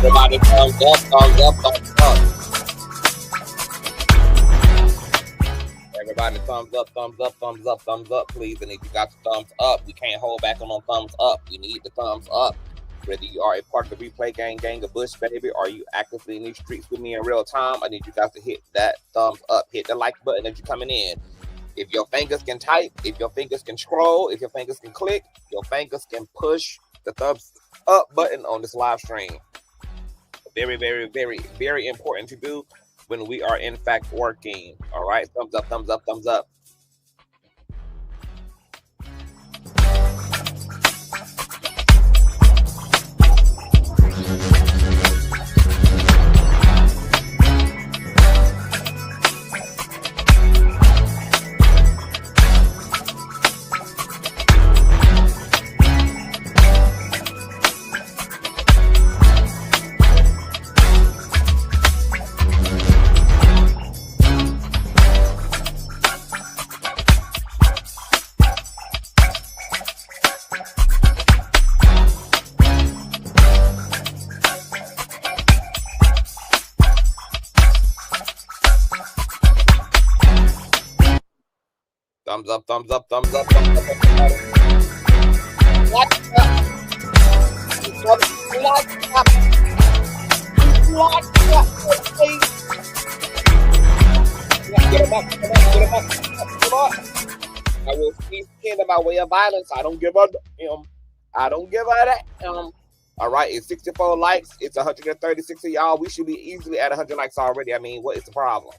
Everybody thumbs up, thumbs up, thumbs up. Everybody thumbs up, thumbs up, thumbs up, thumbs up, please. And if you got the thumbs up, we can't hold back on thumbs up. We need the thumbs up. Whether you are a part of the replay gang of Bush, baby, or you actively in these streets with me in real time, I need you guys to hit that thumbs up. Hit the like button as you're coming in. If your fingers can type, if your fingers can scroll, if your fingers can click, your fingers can push the thumbs up button on this live stream. Very, very, very, very important to do when we are in fact working. All right, thumbs up, thumbs up, thumbs up. Thumbs up, thumbs up, thumbs up, thumbs up, everybody. What up? Get him up, get him up. I will speak in by way of violence. I don't give a I don't give a damn. All right, it's 64 likes. It's 136 of y'all. We should be easily at 100 likes already. I mean, what is the problem?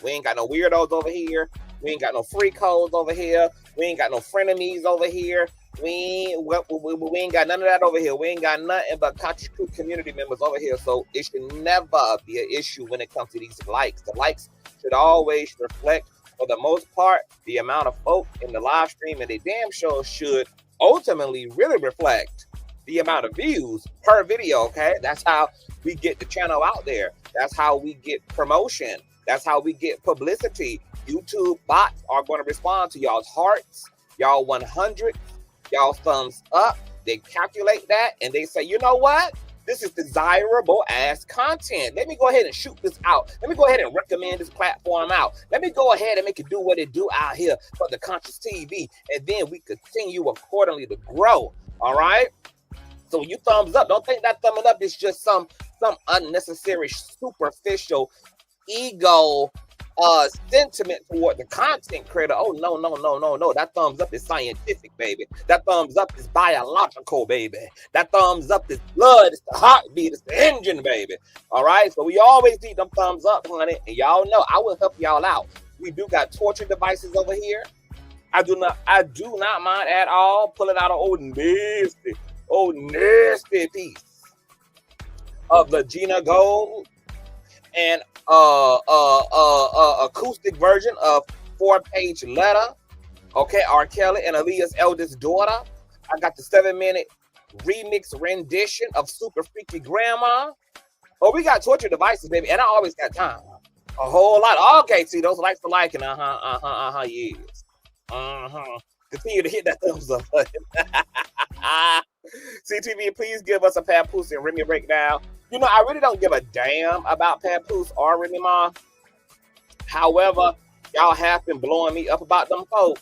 We ain't got no weirdos over here. We ain't got no free codes over here. We ain't got no frenemies over here. We ain't got none of that over here. We ain't got nothing but Consciouztv community members over here. So it should never be an issue when it comes to these likes. The likes should always reflect, for the most part, the amount of folk in the live stream, and they damn sure should ultimately really reflect the amount of views per video. Okay, that's how we get the channel out there. That's how we get promotion. That's how we get publicity. YouTube bots are going to respond to y'all's hearts, y'all 100, y'all thumbs up. They calculate that and they say, you know what? This is desirable ass content. Let me go ahead and shoot this out. Let me go ahead and recommend this platform out. Let me go ahead and make it do what it do out here for the Consciouztv. And then we continue accordingly to grow. All right? So when you thumbs up, don't think that thumbing up is just some unnecessary, superficial ego sentiment toward the content creator. Oh, no. That thumbs up is scientific, baby. That thumbs up is biological, baby. That thumbs up is blood. It's the heartbeat. It's the engine, baby. All right? So we always need them thumbs up, honey. And y'all know I will help y'all out. We do got torture devices over here. I do not mind at all pulling out an old nasty piece of the Gina Gold and acoustic version of 4-page letter. Okay, R. Kelly and Aaliyah's eldest daughter. I got the 7-minute remix rendition of Super Freaky Grandma. Oh, we got torture devices, baby, and I always got time. A whole lot. Okay, see, those likes for liking. Yes. Continue to hit that thumbs up button. CTV, please give us a Papoose and Remy breakdown. You know, I really don't give a damn about Papoose or Remy Ma. However, y'all have been blowing me up about them folk.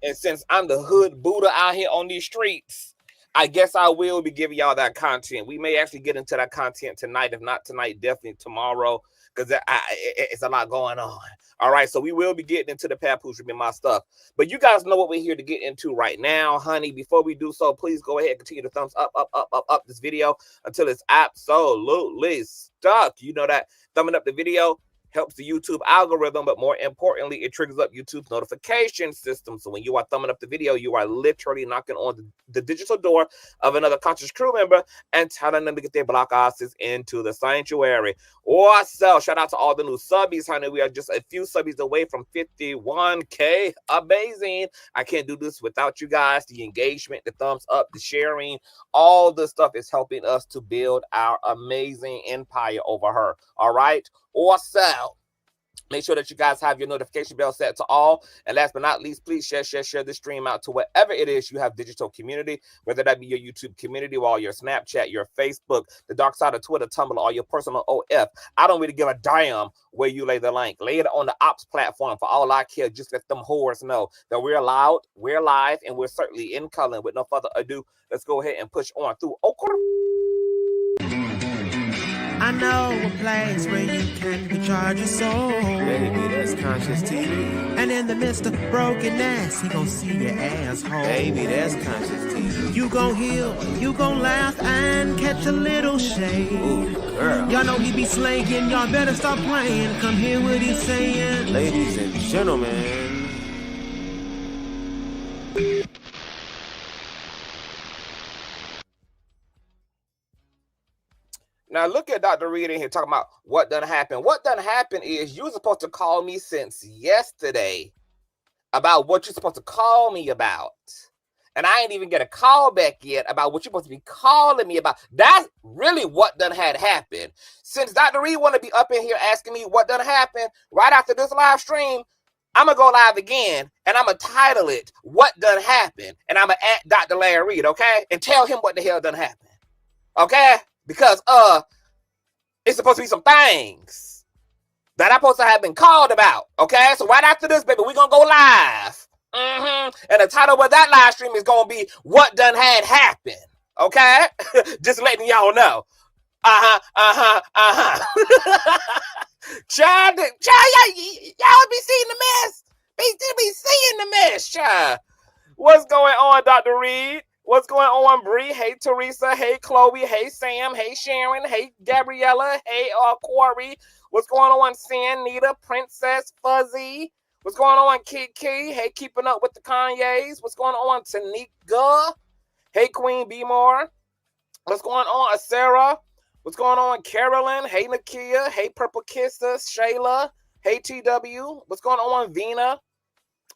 And since I'm the hood Buddha out here on these streets, I guess I will be giving y'all that content. We may actually get into that content tonight. If not tonight, definitely tomorrow, because it's a lot going on. All right, so we will be getting into the Papoose and my stuff. But you guys know what we're here to get into right now, honey. Before we do so, please go ahead and continue to thumbs up this video until it's absolutely stuck. You know that thumbing up the video helps the YouTube algorithm, but more importantly, it triggers up YouTube's notification system. So when you are thumbing up the video, you are literally knocking on the digital door of another conscious crew member and telling them to get their block asses into the sanctuary. Or so, shout out to all the new subbies, honey. We are just a few subbies away from 51K. Amazing. I can't do this without you guys. The engagement, the thumbs up, the sharing, all the stuff is helping us to build our amazing empire over her. All right? Or so. Make sure that you guys have your notification bell set to all. And last but not least, please share this stream out to wherever it is you have digital community, whether that be your YouTube community or your Snapchat, your Facebook, the dark side of Twitter, Tumblr, or your personal OF. I don't really give a damn where you lay the link. Lay it on the ops platform. For all I care, just let them whores know that we're loud, we're live, and we're certainly in color. With no further ado, let's go ahead and push on through. I know a place where you can recharge your soul. Baby, that's Consciouztv. And in the midst of brokenness, he gon' see your asshole. Baby, that's Consciouztv. You gon' heal, you gon' laugh and catch a little shade. Ooh, girl. Y'all know he be slaying, y'all better stop playing. Come hear what he's saying. Ladies and gentlemen. Now look at Dr. Reed in here talking about what done happened. What done happened is you were supposed to call me since yesterday about what you're supposed to call me about. And I ain't even get a call back yet about what you're supposed to be calling me about. That's really what done had happened. Since Dr. Reed want to be up in here asking me what done happened, right after this live stream, I'm going to go live again, and I'm going to title it, What Done Happened, and I'm going to at Dr. Larry Reed, okay? And tell him what the hell done happened, okay? Because it's supposed to be some things that I'm supposed to have been called about, okay? So right after this, baby, we're going to go live. And the title of that live stream is going to be What Done Had Happened, okay? Just letting y'all know. Child, y'all be seeing the mess. Be seeing the mess, child. What's going on, Dr. Reed? What's going on, Bree? Hey, Teresa. Hey, Chloe. Hey, Sam. Hey, Sharon. Hey, Gabriella. Hey, Corey. What's going on, Sin, Nita, Princess, Fuzzy? What's going on, Kiki? Hey, keeping up with the Kanyes. What's going on, Tanika? Hey, Queen B More. What's going on, Sarah? What's going on, Carolyn? Hey, Nakia. Hey, Purple Kisses. Shayla. Hey, TW. What's going on, Vina?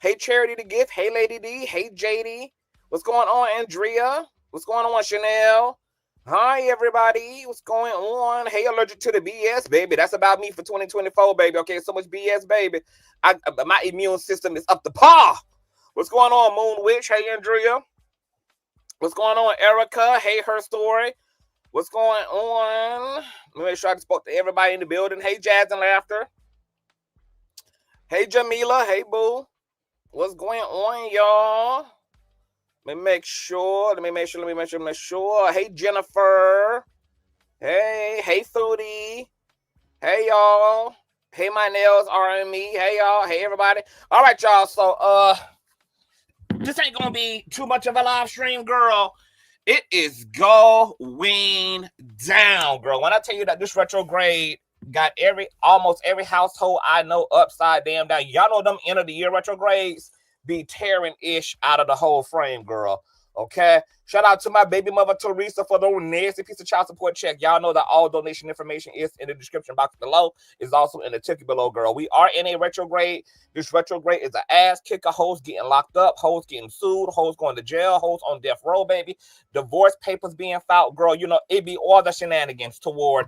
Hey, Charity the Gift. Hey, Lady D. Hey, JD. What's going on, Andrea? What's going on, Chanel? Hi, everybody. What's going on? Hey, allergic to the BS, baby. That's about me for 2024, baby. Okay, so much BS, baby. My immune system is up to par. What's going on, Moon Witch? Hey, Andrea. What's going on, Erica? Hey, Her Story. What's going on? Let me make sure I spoke to everybody in the building. Hey, Jazz and Laughter. Hey, Jamila. Hey, Boo. What's going on, y'all? Let me make sure. Hey, Jennifer. Hey, Foodie. Hey, y'all. Hey, my nails are me. Hey, y'all. Hey, everybody. All right, y'all. So, this ain't gonna be too much of a live stream, girl. It is going down, girl. When I tell you that this retrograde got almost every household I know upside down. Y'all know them end of the year retrogrades be tearing ish out of the whole frame, girl. Okay, shout out to my baby mother Teresa for the nasty piece of child support check. Y'all know that all donation information is in the description box below. It's also in the ticket below, girl. We are in a retrograde. This retrograde is an ass kicker. Hoes getting locked up, hoes getting sued, hoes going to jail, hoes on death row, baby. Divorce papers being filed, girl. You know it be all the shenanigans toward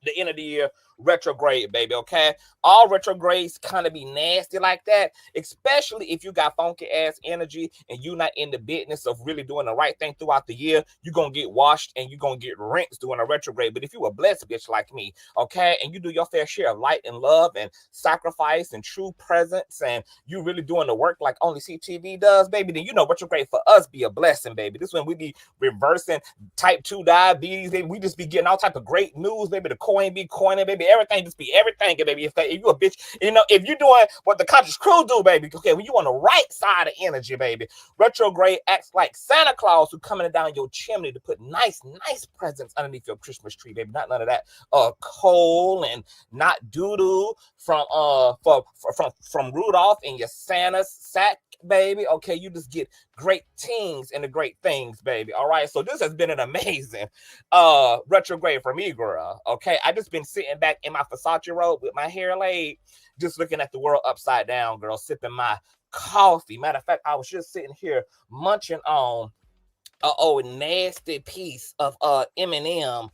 the end of the year retrograde, baby. Okay, all retrogrades kind of be nasty like that, especially if you got funky ass energy and you not in the business of really doing the right thing throughout the year. You're gonna get washed and you're gonna get rinsed doing a retrograde. But if you a blessed bitch like me, okay, and you do your fair share of light and love and sacrifice and true presence, and you really doing the work like only CTV does, baby, then you know retrograde for us be a blessing, baby. This when we be reversing type 2 diabetes, baby. We just be getting all type of great news, baby. The coin be coining, baby. Everything just be everything, baby. If you a bitch, you know, if you're doing what the conscious crew do, baby, okay, when you on the right side of energy, baby, retrograde acts like Santa Claus who coming down your chimney to put nice presents underneath your Christmas tree, baby. Not none of that coal and not doo-doo from Rudolph in your Santa's sack, baby. Okay, you just get great things and the great things, baby. All right, so this has been an amazing retrograde for me, girl. Okay, I just been sitting back in my Versace robe with my hair laid, just looking at the world upside down, girl, sipping my coffee. Matter of fact, I was just sitting here munching on a nasty piece of M&M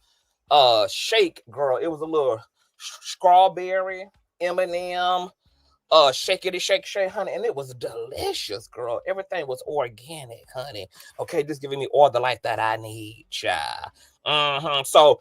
shake, girl. It was a little strawberry M&M, shakety shake shake, honey, and it was delicious, girl. Everything was organic, honey. Okay, just giving me all the life that I need, child. So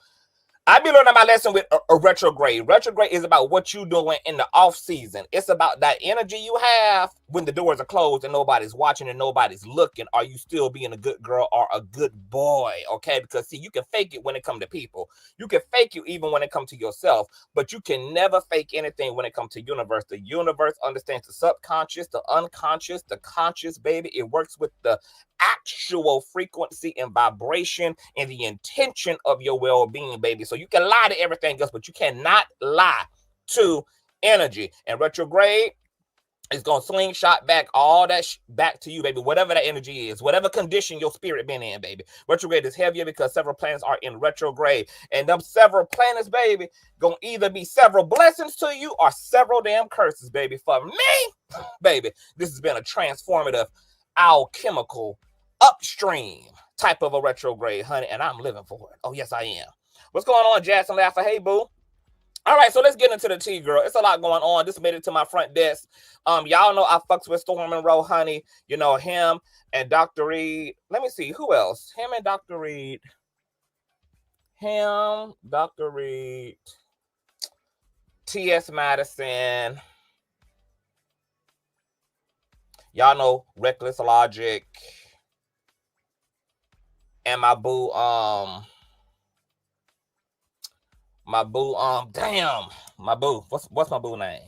I be learning my lesson with a retrograde. Retrograde is about what you doing in the off season. It's about that energy you have when the doors are closed and nobody's watching and nobody's looking. Are you still being a good girl or a good boy? Okay, because see, you can fake it when it comes to people. You can fake you even when it comes to yourself, but you can never fake anything when it comes to universe. The universe understands the subconscious, the unconscious, the conscious, baby. It works with the actual frequency and vibration and the intention of your well-being, baby. So you can lie to everything else, but you cannot lie to energy. And retrograde is going to slingshot back all that back to you, baby. Whatever that energy is, whatever condition your spirit been in, baby. Retrograde is heavier because several planets are in retrograde. And them several planets, baby, going to either be several blessings to you or several damn curses, baby. For me, baby, this has been a transformative, alchemical, upstream type of a retrograde, honey, and I'm living for it. Oh, yes, I am. What's going on, Jackson Laffer? Hey, boo. All right, so let's get into the tea, girl. It's a lot going on. This made it to my front desk. Y'all know I fucks with Storm Monroe, honey. You know, him and Dr. Reed. Let me see, who else? Him and Dr. Reed. Him, Dr. Reed, T.S. Madison. Y'all know Reckless Logic. And my boo, damn, my boo. What's my boo name?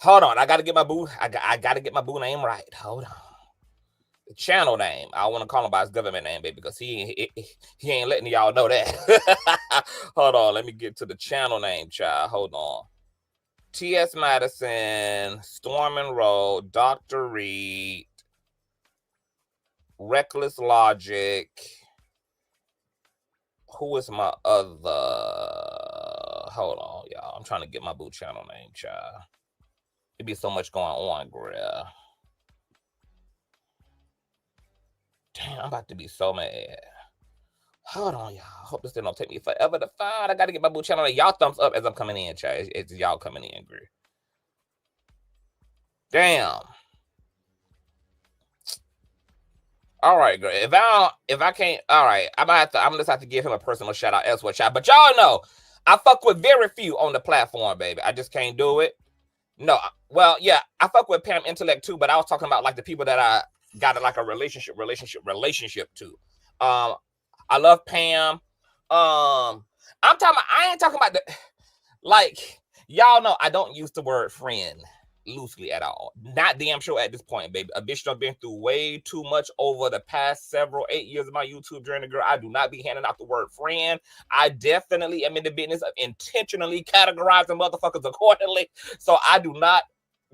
Hold on, I gotta get my boo. I gotta get my boo name right. Hold on. The channel name. I want to call him by his government name, baby, because he ain't letting y'all know that. Hold on, let me get to the channel name, child. Hold on. T.S. Madison, Storm Monroe, Dr. Reed, Reckless Logic. Who is my other? Hold on, y'all. I'm trying to get my boo channel name, child. It'd be so much going on, girl. Damn, I'm about to be so mad. Hold on, y'all. Hope this thing don't take me forever to find. I got to get my boo channel name. Y'all thumbs up as I'm coming in, child. It's y'all coming in, girl. Damn. All right, girl. If I can't, all right, I'm gonna just have to give him a personal shout out elsewhere, child. But y'all know I fuck with very few on the platform, baby. I just can't do it. No, well, yeah, I fuck with Pam Intellect too, but I was talking about like the people that I got like a relationship to. I love Pam. I ain't talking about the like y'all know I don't use the word friend loosely at all. Not damn sure at this point, baby. A bitch done been through way too much over the past 8 years of my YouTube journey, girl. I do not be handing out the word friend. I definitely am in the business of intentionally categorizing motherfuckers accordingly. So I do not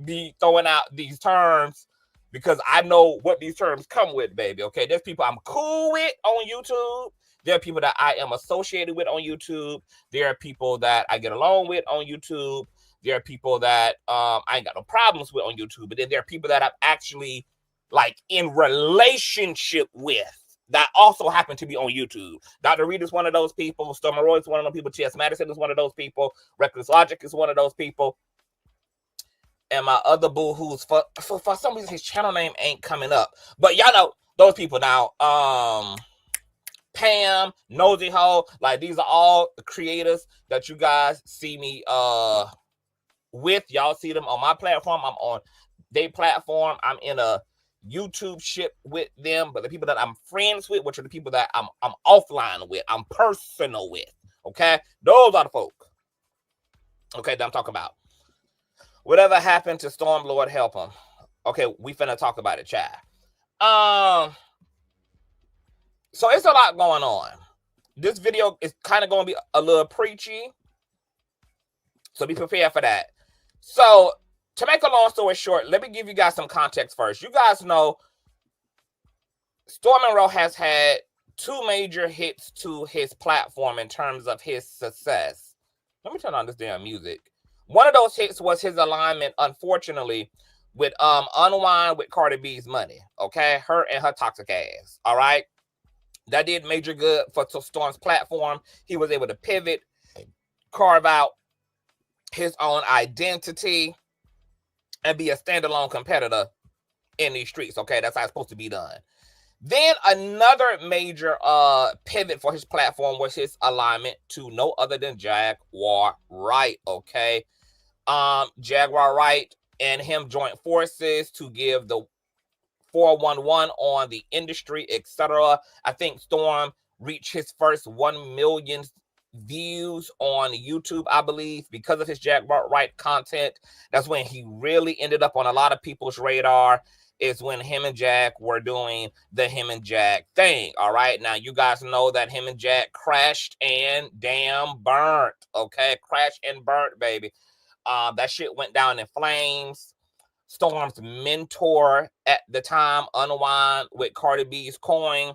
be throwing out these terms because I know what these terms come with, baby. Okay, there's people I'm cool with on YouTube. There are people that I am associated with on YouTube. There are people that I get along with on YouTube. There are people that I ain't got no problems with on YouTube, but then there are people that I'm actually like in relationship with that also happen to be on YouTube. Dr. Reed is one of those people. Storm Monroe is one of those people. T.S. Madison is one of those people. Reckless Logic is one of those people. And my other boo, who's for some reason his channel name ain't coming up, but y'all know those people now. Pam, Nosy Ho, like these are all the creators that you guys see me with. Y'all see them on my platform. I'm on their platform. I'm in a YouTube ship with them. But the people that I'm friends with, which are the people that I'm offline with, I'm personal with. Okay, those are the folk. Okay, that I'm talking about. Whatever happened to Storm, Lord help him. Okay, we finna talk about it, child. So it's a lot going on. This video is kind of going to be a little preachy. So be prepared for that. So to make a long story short, let me give you guys some context first. You guys know Storm Monroe has had 2 major hits to his platform in terms of his success. Let me turn on this damn music. One of those hits was his alignment, unfortunately, with Unwind with Cardi B's money. Okay, her and her toxic ass. All right. That did major good for Storm's platform. He was able to pivot, carve out his own identity and be a standalone competitor in these streets. Okay, that's how it's supposed to be done. Then another major pivot for his platform was his alignment to no other than Jaguar Wright. Okay, Jaguar Wright and him joined forces to give the 411 on the industry, etc. I think Storm reached his first 1 million views on YouTube, I believe, because of his Jaguar Wright content. That's when he really ended up on a lot of people's radar, is when him and Jag were doing the him and Jag thing. All right, now you guys know that him and Jag crashed and damn burnt. Okay, crashed and burnt, baby. That shit went down in flames. Storm's mentor at the time, Unwind with Cardi B's coin,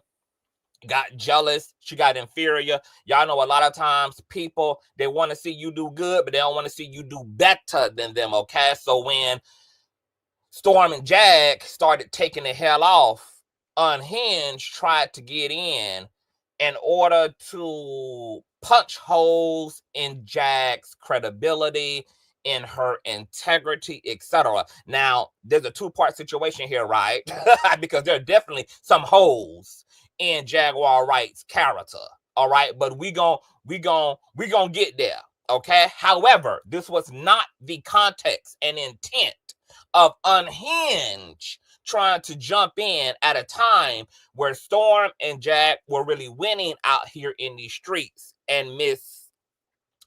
got jealous. She got inferior. Y'all know a lot of times people, they want to see you do good, but they don't want to see you do better than them, okay? So when Storm and Jag started taking the hell off, Unhinged tried to get in order to punch holes in Jag's credibility, in her integrity, etc. Now, there's a two-part situation here, right? Because there are definitely some holes in Jaguar Wright's character, all right? But we gonna get there, okay? However, this was not the context and intent of Unhinged trying to jump in at a time where Storm and Jag were really winning out here in these streets, and Miss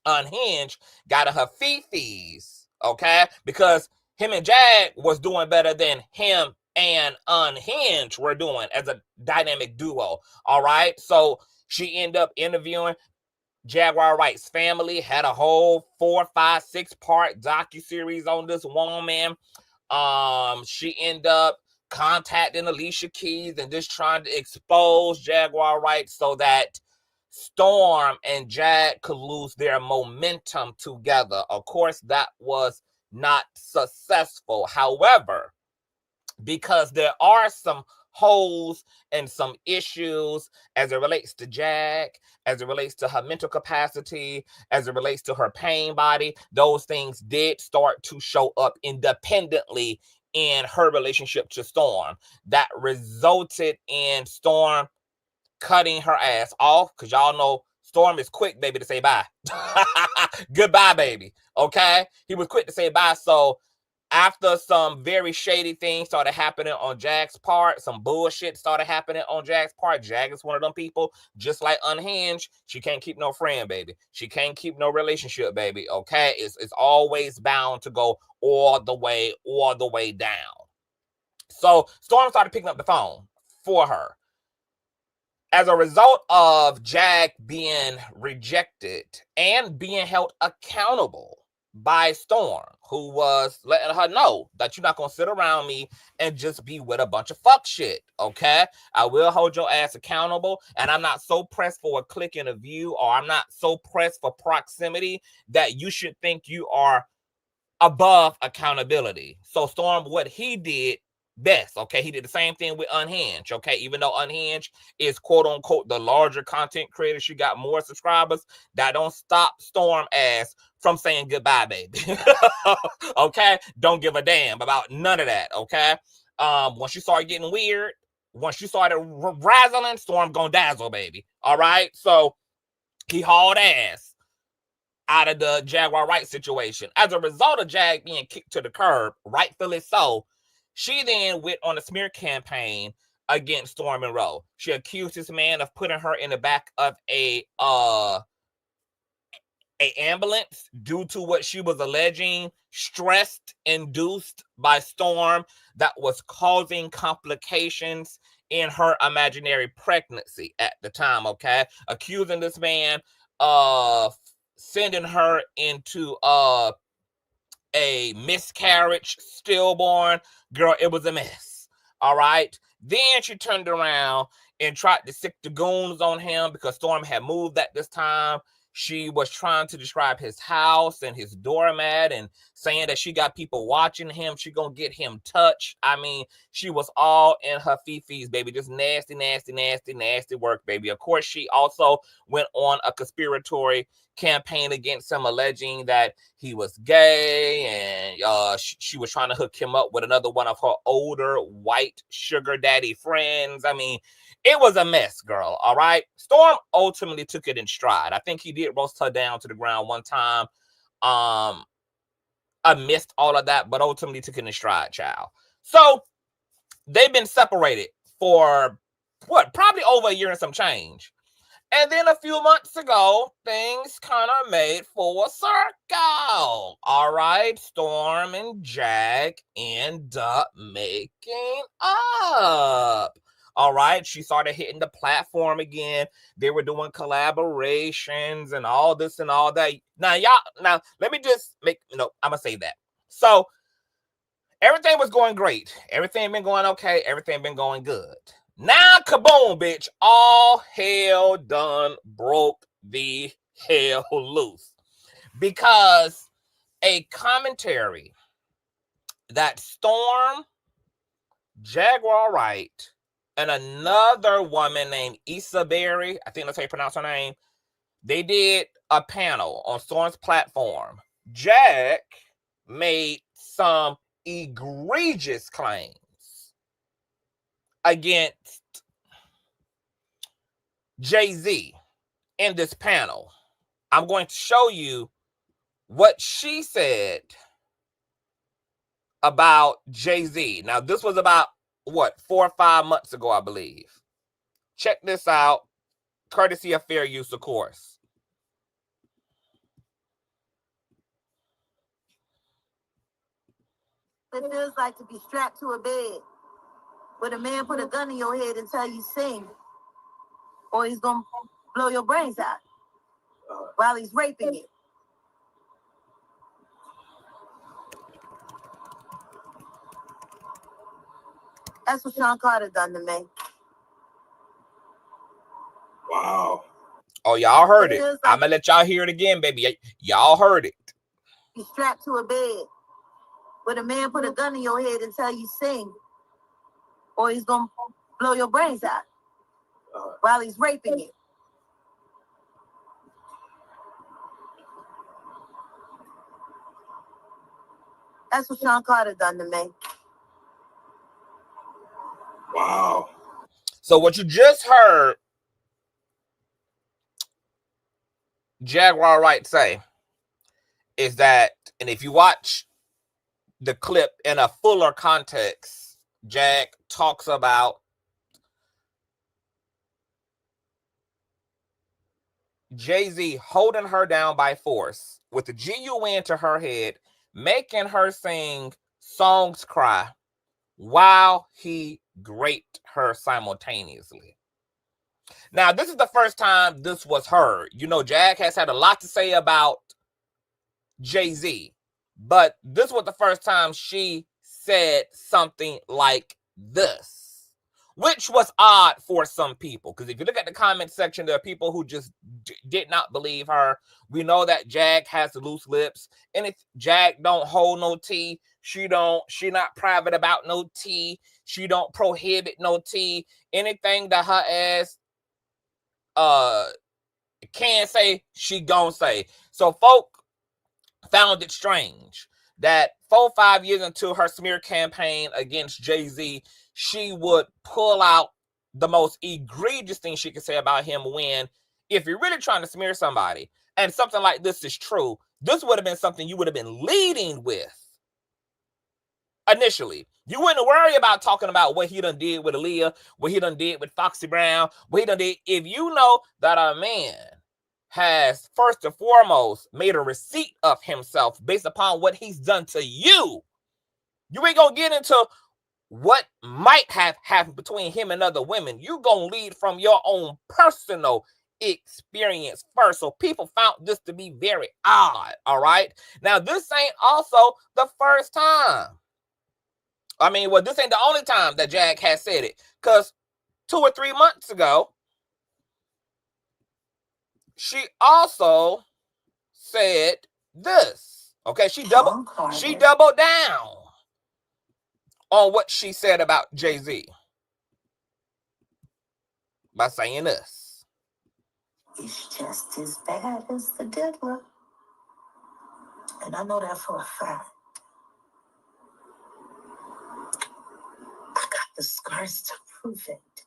Unhinged got her fee-fees, okay? Because him and Jag was doing better than him and Unhinged were doing as a dynamic duo, all right? So she ended up interviewing Jaguar Wright's family, had a whole 4, 5, 6-part docuseries on this woman. She ended up contacting Alicia Keys and just trying to expose Jaguar Wright so that Storm and Jag could lose their momentum together. Of course, that was not successful. However, because there are some holes and some issues as it relates to Jag, as it relates to her mental capacity, as it relates to her pain body, those things did start to show up independently in her relationship to Storm. That resulted in Storm cutting her ass off, because y'all know Storm is quick, baby, to say bye. Goodbye, baby. Okay? He was quick to say bye. So after some very shady things started happening on Jag's part, some bullshit started happening on Jag's part. Jag is one of them people, just like Unhinged. She can't keep no friend, baby. She can't keep no relationship, baby. Okay? It's always bound to go all the way down. So Storm started picking up the phone for her. As a result of Jag being rejected and being held accountable by Storm, who was letting her know that you're not going to sit around me and just be with a bunch of fuck shit, okay? I will hold your ass accountable, and I'm not so pressed for a click and a view, or I'm not so pressed for proximity that you should think you are above accountability. So Storm, what he did best, okay, he did the same thing with Unhinged, okay, even though Unhinged is quote unquote the larger content creator, she got more subscribers, that don't stop Storm ass from saying goodbye, baby. Okay, don't give a damn about none of that, okay? Once you start getting weird, once you started razzling, Storm gonna dazzle, baby. All right, so he hauled ass out of the Jaguar Wright situation. As a result of Jag being kicked to the curb, rightfully so, she then went on a smear campaign against Storm Monroe. She accused this man of putting her in the back of a ambulance due to what she was alleging stress induced by Storm that was causing complications in her imaginary pregnancy at the time, okay? Accusing this man of sending her into a miscarriage, stillborn. Girl, it was a mess. All right. Then she turned around and tried to sick the goons on him because Storm had moved at this time. She was trying to describe his house and his doormat and saying that she got people watching him. She gonna get him touched. I mean, she was all in her fee-fees, baby. Just nasty, nasty, nasty, nasty work, baby. Of course, she also went on a conspiratory campaign against him, alleging that he was gay, and she was trying to hook him up with another one of her older white sugar daddy friends. I mean, it was a mess, girl, all right? Storm ultimately took it in stride. I think he did roast her down to the ground one time. I missed all of that, but ultimately took it in stride, child. So they've been separated for what, probably over a year and some change. And then a few months ago, things kind of made full circle. All right, Storm and Jag end up making up. All right, she started hitting the platform again. They were doing collaborations and all this and all that. Now, let me just make, I'm going to say that. So, everything was going great. Everything been going okay. Everything been going good. Now, kaboom, bitch. All hell done broke the hell loose. Because a commentary that Storm, Jaguar Wright, and another woman named Issa Berry, I think that's how you pronounce her name, they did a panel on Storm's platform. Jag made some egregious claims against Jay-Z in this panel. I'm going to show you what she said about Jay-Z. Now, this was about, what, 4 or 5 months ago, I believe. Check this out. Courtesy of fair use, of course. It feels like to be strapped to a bed with a man put a gun in your head and tell you sing, or he's gonna blow your brains out while he's raping you. That's what Sean Carter done to me. Wow. Oh, y'all heard it. Like, I'm gonna let y'all hear it again, baby. Y'all heard it. Be strapped to a bed with a man put a gun in your head and tell you sing, or he's gonna blow your brains out while he's raping you. That's what Sean Carter done to me. Wow. So what you just heard Jaguar Wright say is that, and if you watch the clip in a fuller context, Jag talks about Jay-Z holding her down by force with the G-U-N to her head, making her sing songs cry while he raped her simultaneously. Now, this is the first time this was heard. You know, Jag has had a lot to say about Jay-Z, but this was the first time she said something like this, which was odd for some people. Because if you look at the comment section, there are people who just did not believe her. We know that Jag has loose lips, and if Jag don't hold no tea, she not private about no tea. She don't prohibit no tea. Anything that her ass can say, she gon' say. So folk found it strange that 4 or 5 years into her smear campaign against Jay-Z, she would pull out the most egregious thing she could say about him, when if you're really trying to smear somebody and something like this is true, this would have been something you would have been leading with initially. You wouldn't worry about talking about what he done did with Aaliyah, what he done did with Foxy Brown, what he done did. If you know that a man has first and foremost made a receipt of himself based upon what he's done to you, you ain't gonna get into what might have happened between him and other women. You gonna lead from your own personal experience first. So people found this to be very odd. All right. Now, this ain't also the first time. I mean, well, this ain't the only time that Jag has said it, because 2 or 3 months ago, she also said this. Okay, she doubled down on what she said about Jay-Z by saying this. is just as bad as the diddler. And I know that for a fact. I got the scars to prove it.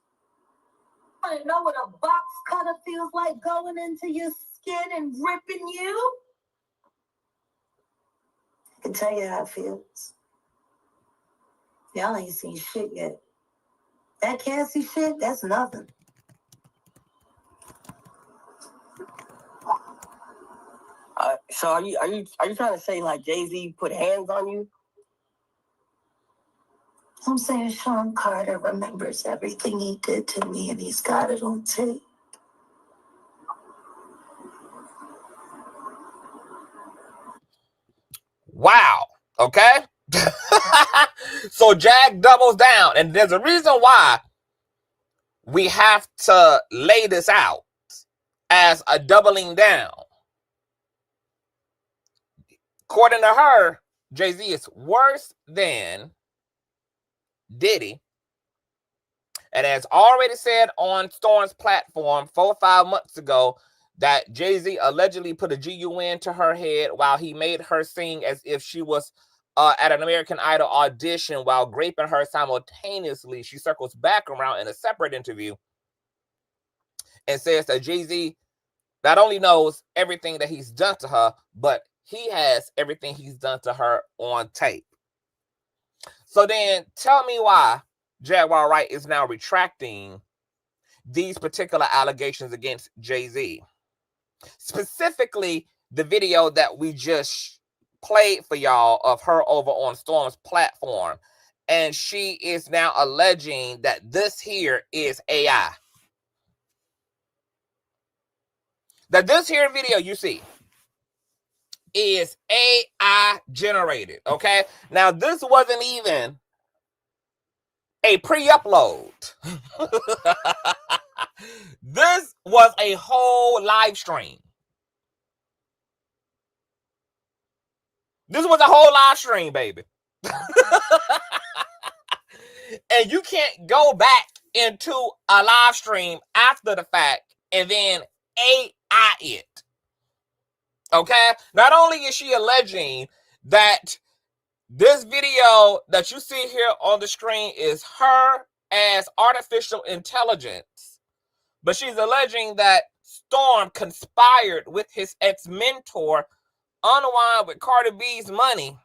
Want to know what a box cutter feels like going into your skin and ripping you? I can tell you how it feels. Y'all ain't seen shit yet. That Cassie shit, that's nothing. So are you trying to say like Jay-Z put hands on you? I'm saying Sean Carter remembers everything he did to me and he's got it on tape. Wow. Okay. So Jag doubles down, and there's a reason why we have to lay this out as a doubling down. According to her, Jay-Z is worse than Diddy. And as already said on Storm's platform 4 or 5 months ago, that Jay-Z allegedly put a GUN to her head while he made her sing as if she was at an American Idol audition while graping her simultaneously. She circles back around in a separate interview and says that Jay-Z not only knows everything that he's done to her, but he has everything he's done to her on tape. So then tell me why Jaguar Wright is now retracting these particular allegations against Jay-Z. Specifically, the video that we just played for y'all of her over on Storm's platform. And she is now alleging that this here is AI. That this here video you see is AI generated, okay? Now, this wasn't even a pre-upload. This was a whole live stream. This was a whole live stream, baby. And you can't go back into a live stream after the fact and then AI it. Okay? Not only is she alleging that this video that you see here on the screen is her as artificial intelligence, but she's alleging that Storm conspired with his ex-mentor, unwind with Cardi B's money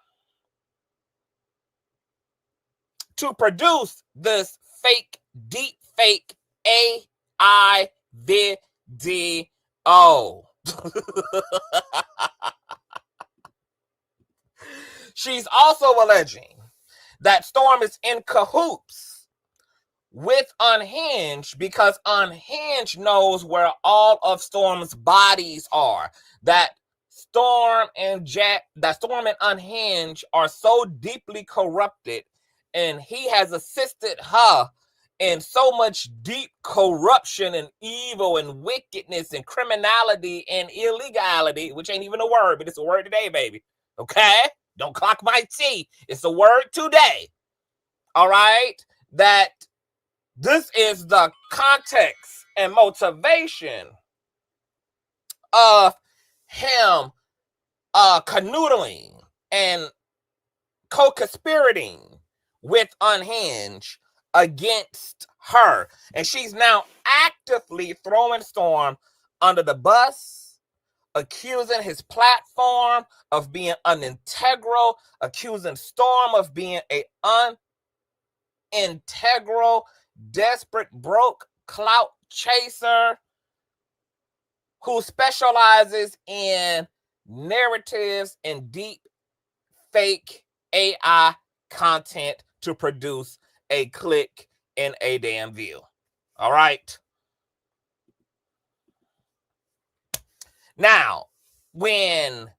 to produce this fake, deep fake AI video. She's also alleging that Storm is in cahoots with Unhinged because Unhinged knows where all of Storm's bodies are. That Storm and Unhinged are so deeply corrupted, and he has assisted her in so much deep corruption and evil and wickedness and criminality and illegality, which ain't even a word, but it's a word today, baby. Okay? Don't clock my T. It's a word today. All right? That this is the context and motivation of him canoodling and co-conspirating with Unhinged against her. And she's now actively throwing Storm under the bus, accusing his platform of being unintegral, accusing Storm of being an unintegral, desperate, broke clout chaser who specializes in narratives and deep fake AI content to produce a click and a damn view. All right. Now, when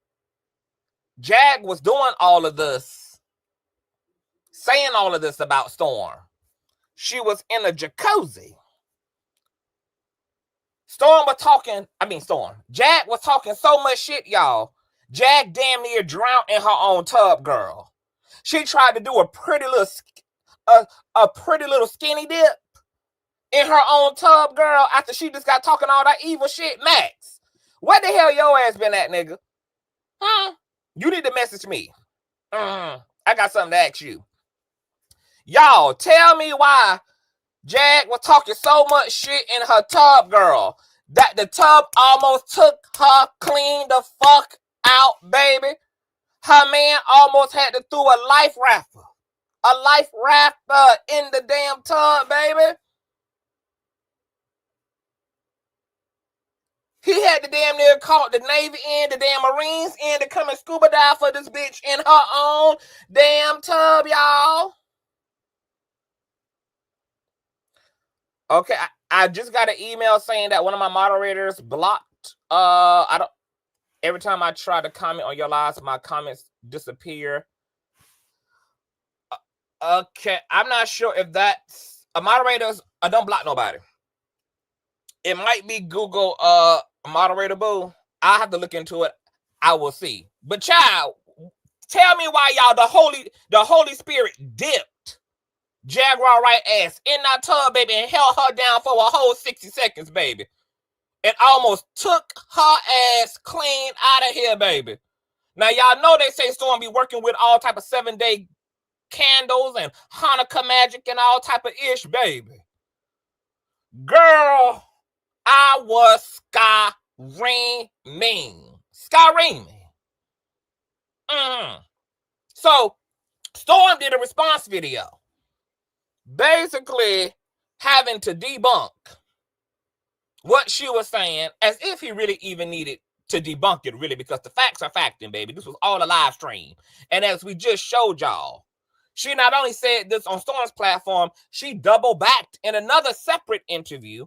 Jag was doing all of this, saying all of this about Storm, she was in a jacuzzi. Jag was talking so much shit, y'all. Jag damn near drowned in her own tub, girl. She tried to do a pretty little skinny dip, in her own tub, girl, after she just got talking all that evil shit? Max, where the hell your ass been at, nigga? Huh? You need to message me. I got something to ask you. Y'all, tell me why Jag was talking so much shit in her tub, girl, that the tub almost took her clean the fuck out, baby. Her man almost had to throw a life rafter in the damn tub, baby. He had to damn near call the Navy in, the damn Marines in to come and scuba dive for this bitch in her own damn tub, y'all. Okay, I just got an email saying that one of my moderators blocked. Every time I try to comment on your lives, my comments disappear. Okay, I'm not sure if that's moderators. I don't block nobody. It might be Google moderator boo. I'll have to look into it. I will see. But child, tell me why y'all the Holy Spirit dipped Jaguar Wright ass in that tub, baby, and held her down for a whole 60 seconds, baby. And almost took her ass clean out of here, baby. Now, y'all know they say Storm be working with all type of 7-day candles and Hanukkah magic and all type of ish, baby. Girl, I was screaming. So, Storm did a response video, basically having to debunk what she was saying, as if he really even needed to debunk it, really, because the facts are facting, baby. This was all a live stream. And as we just showed y'all, she not only said this on Storm's platform, she double backed in another separate interview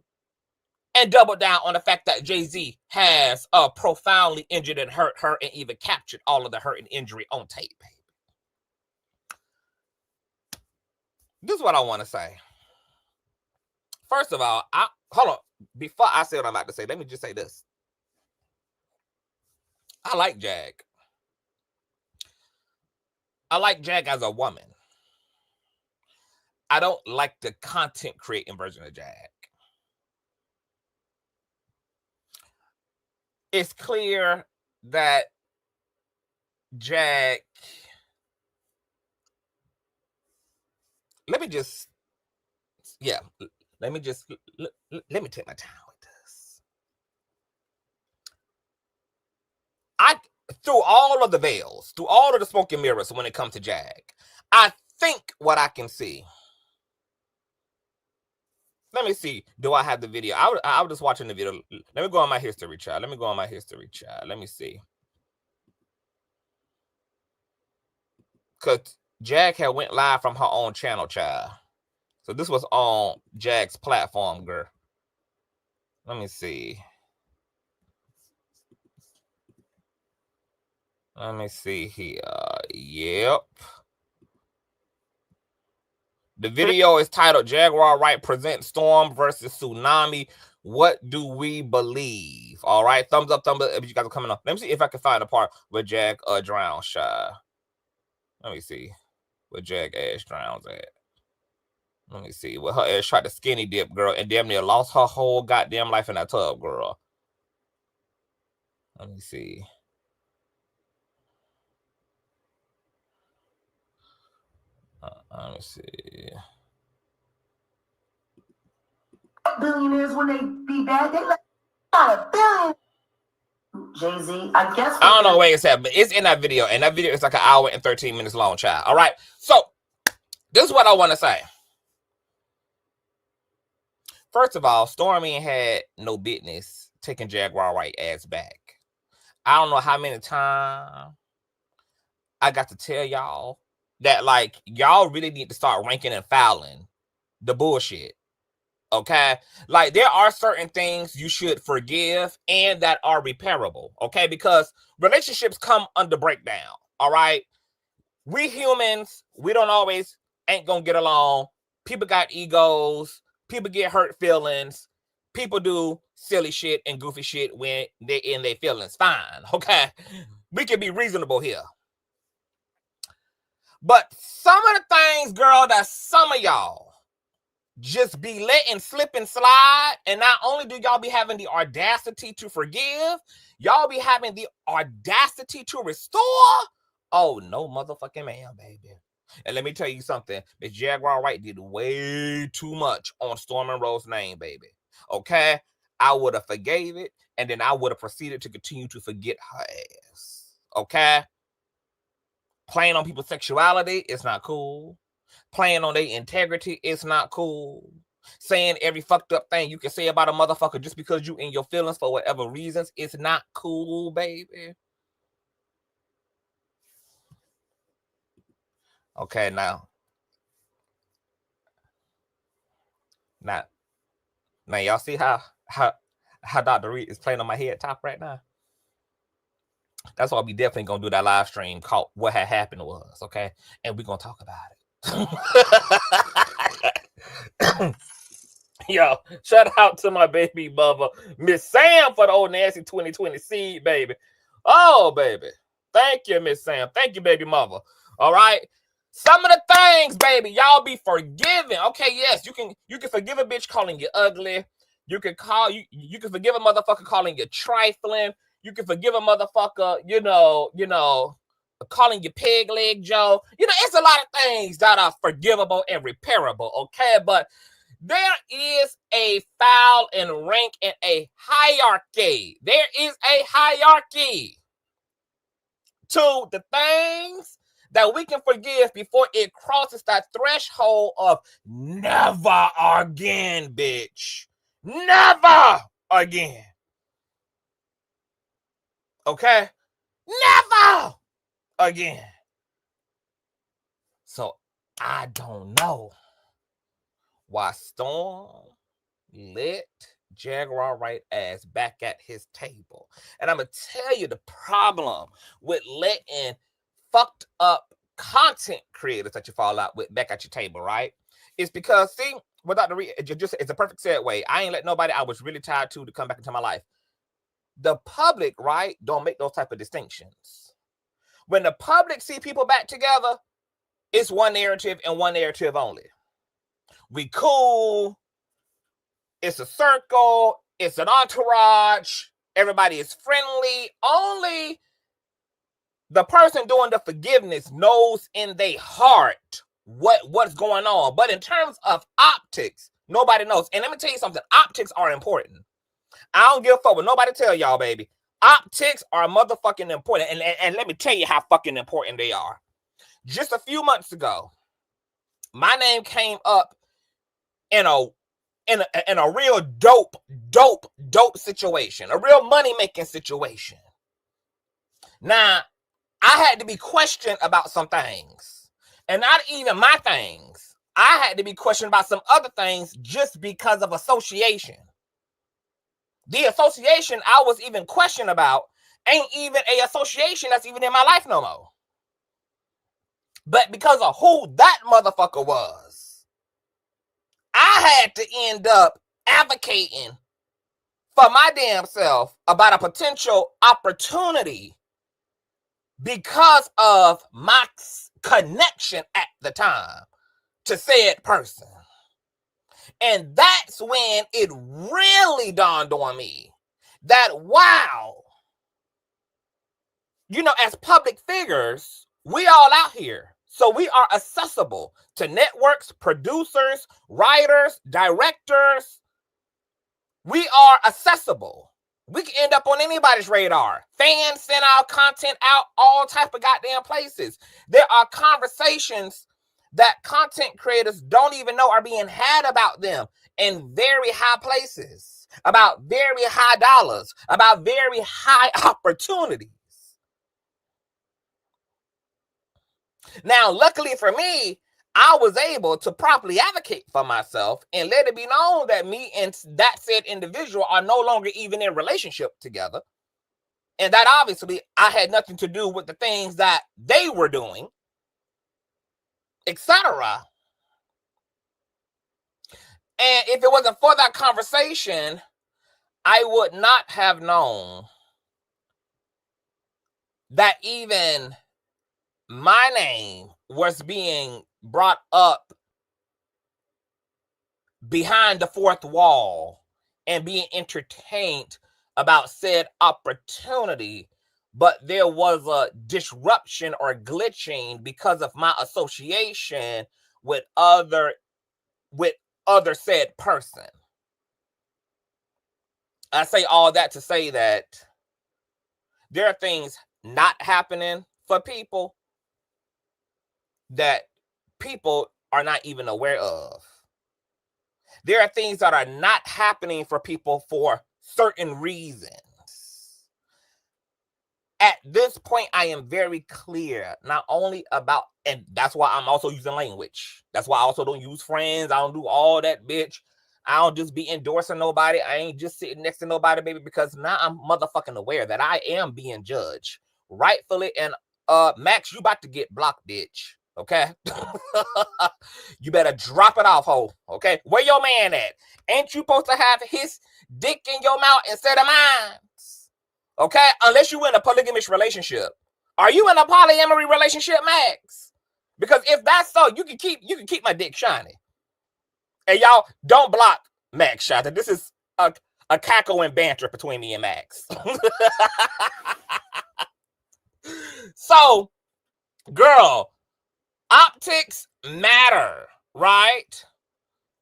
and doubled down on the fact that Jay-Z has profoundly injured and hurt her and even captured all of the hurt and injury on tape, baby. This is what I want to say. First of all, hold on. Before I say what I'm about to say, let me just say this. I like Jag. I like Jag as a woman. I don't like the content creating version of Jag. It's clear that Jag, let me take my time with this. Through all of the veils, through all of the smoke and mirrors when it comes to Jag, I think what I can see. Let me see. Do I have the video? I was just watching the video. Let me go on my history, child. Let me see. Because Jag had went live from her own channel, child. So this was on Jag's platform, girl. Let me see. Let me see here. Yep. The video is titled Jaguar Wright Presents Storm versus Tsunami. What do we believe? All right. Thumbs up if you guys are coming up. Let me see if I can find a part where Jag drowns, shy. Let me see where Jag ass drowns at. Let me see. Well, her ass tried to skinny dip, girl, and damn near lost her whole goddamn life in that tub, girl. Let me see. Let me see. Billionaires, when they be bad, they like not a billion. Jay-Z, I guess. I don't know where it's at, but it's in that video, and that video is like an hour and 13 minutes long, child. All right. So this is what I want to say. First of all, Stormy had no business taking Jaguar Wright ass back. I don't know how many times I got to tell y'all that, like, y'all really need to start ranking and filing the bullshit. Okay? Like, there are certain things you should forgive and that are repairable. Okay? Because relationships come under breakdown. All right? We humans, we don't always ain't gonna get along. People got egos. People get hurt feelings. People do silly shit and goofy shit when they're in their feelings. Fine. Okay? We can be reasonable here. But some of the things, girl, that some of y'all just be letting slip and slide. And not only do y'all be having the audacity to forgive, y'all be having the audacity to restore. Oh, no motherfucking man, baby. And let me tell you something. Miss Jaguar Wright did way too much on Storm Monroe's name, baby. Okay? I would have forgave it, and then I would have proceeded to continue to forget her ass. Okay? Playing on people's sexuality, it's not cool. Playing on their integrity, it's not cool. Saying every fucked up thing you can say about a motherfucker just because you in your feelings for whatever reasons, it's not cool, baby. Okay, now y'all see how Dr. Reed is playing on my head top right now? That's why we definitely gonna do that live stream called What Had Happened Was, okay? And we're gonna talk about it. Yo, shout out to my baby mother, Miss Sam, for the old Nancy 2020 seed, baby. Oh, baby. Thank you, Miss Sam. Thank you, baby mother. All right. Some of the things, baby, y'all be forgiving. Okay, yes, you can forgive a bitch calling you ugly. You can forgive a motherfucker calling you trifling. You can forgive a motherfucker, you know, calling you pig leg Joe. You know, it's a lot of things that are forgivable and repairable, okay? But there is a file and rank and a hierarchy. There is a hierarchy to the things that we can forgive before it crosses that threshold of never again, bitch. Never again. Okay? Never again. So I don't know why Storm let Jaguar Wright ass back at his table. And I'm going to tell you the problem with letting fucked up content creators that you fall out with back at your table, right? It's because, see, without the it's a perfect segue. I ain't let nobody I was really tied to come back into my life. The public, right, don't make those type of distinctions. When the public see people back together, it's one narrative and one narrative only. We cool. It's a circle. It's an entourage. Everybody is friendly. Only the person doing the forgiveness knows in their heart what's going on. But in terms of optics, nobody knows. And let me tell you something. Optics are important. I don't give a fuck what nobody tell y'all, baby. Optics are motherfucking important. And let me tell you how fucking important they are. Just a few months ago, my name came up in a real dope situation, a real money-making situation. Now, I had to be questioned about some things, and not even my things. I had to be questioned about some other things just because of association. The association I was even questioned about ain't even a association that's even in my life no more. But because of who that motherfucker was, I had to end up advocating for my damn self about a potential opportunity because of my connection at the time to said person. And that's when it really dawned on me that, wow, you know, as public figures, we all out here. So we are accessible to networks, producers, writers, directors. We are accessible. We can end up on anybody's radar. Fans send our content out all type of goddamn places. There are conversations that content creators don't even know are being had about them in very high places, about very high dollars, about very high opportunities. Now, luckily for me, I was able to properly advocate for myself and let it be known that me and that said individual are no longer even in relationship together. And that obviously I had nothing to do with the things that they were doing, etc. And if it wasn't for that conversation, I would not have known that even my name was being brought up behind the fourth wall and being entertained about said opportunity, but there was a disruption or glitching because of my association with other said person. I say all that to say that there are things not happening for people that people are not even aware of. There are things that are not happening for people for certain reasons. At this point, I am very clear, not only about, and that's why I'm also using language. That's why I also don't use friends. I don't do all that, bitch. I don't just be endorsing nobody. I ain't just sitting next to nobody, baby, because now I'm motherfucking aware that I am being judged rightfully. And Max, you about to get blocked, bitch. Okay? You better drop it off, ho. Okay? Where your man at? Ain't you supposed to have his dick in your mouth instead of mine? Okay? Unless you in a polygamous relationship. Are you in a polyamory relationship, Max? Because if that's so, you can keep my dick shiny. And y'all don't block Max Shot. This is a cackle and banter between me and Max. So, girl, optics matter, right?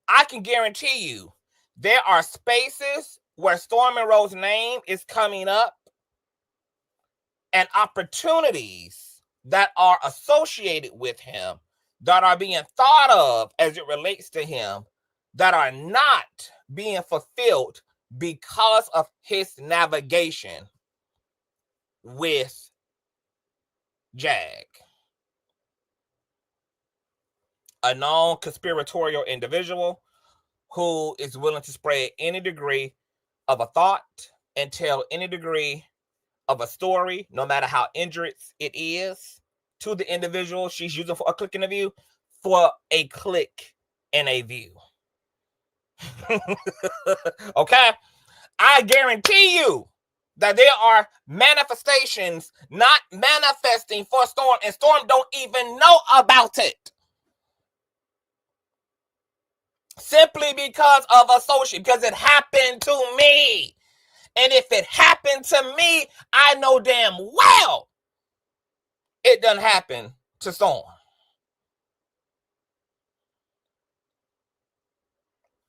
I can guarantee you there are spaces where Storm Monroe's name is coming up and opportunities that are associated with him that are being thought of as it relates to him that are not being fulfilled because of his navigation with Jag. A known conspiratorial individual who is willing to spread any degree of a thought and tell any degree of a story, no matter how injurious it is to the individual she's using for a click and a view, for a click and a view. Okay? I guarantee you that there are manifestations not manifesting for Storm, and Storm don't even know about it. Simply because of association, because it happened to me. And if it happened to me, I know damn well it doesn't happen to Storm.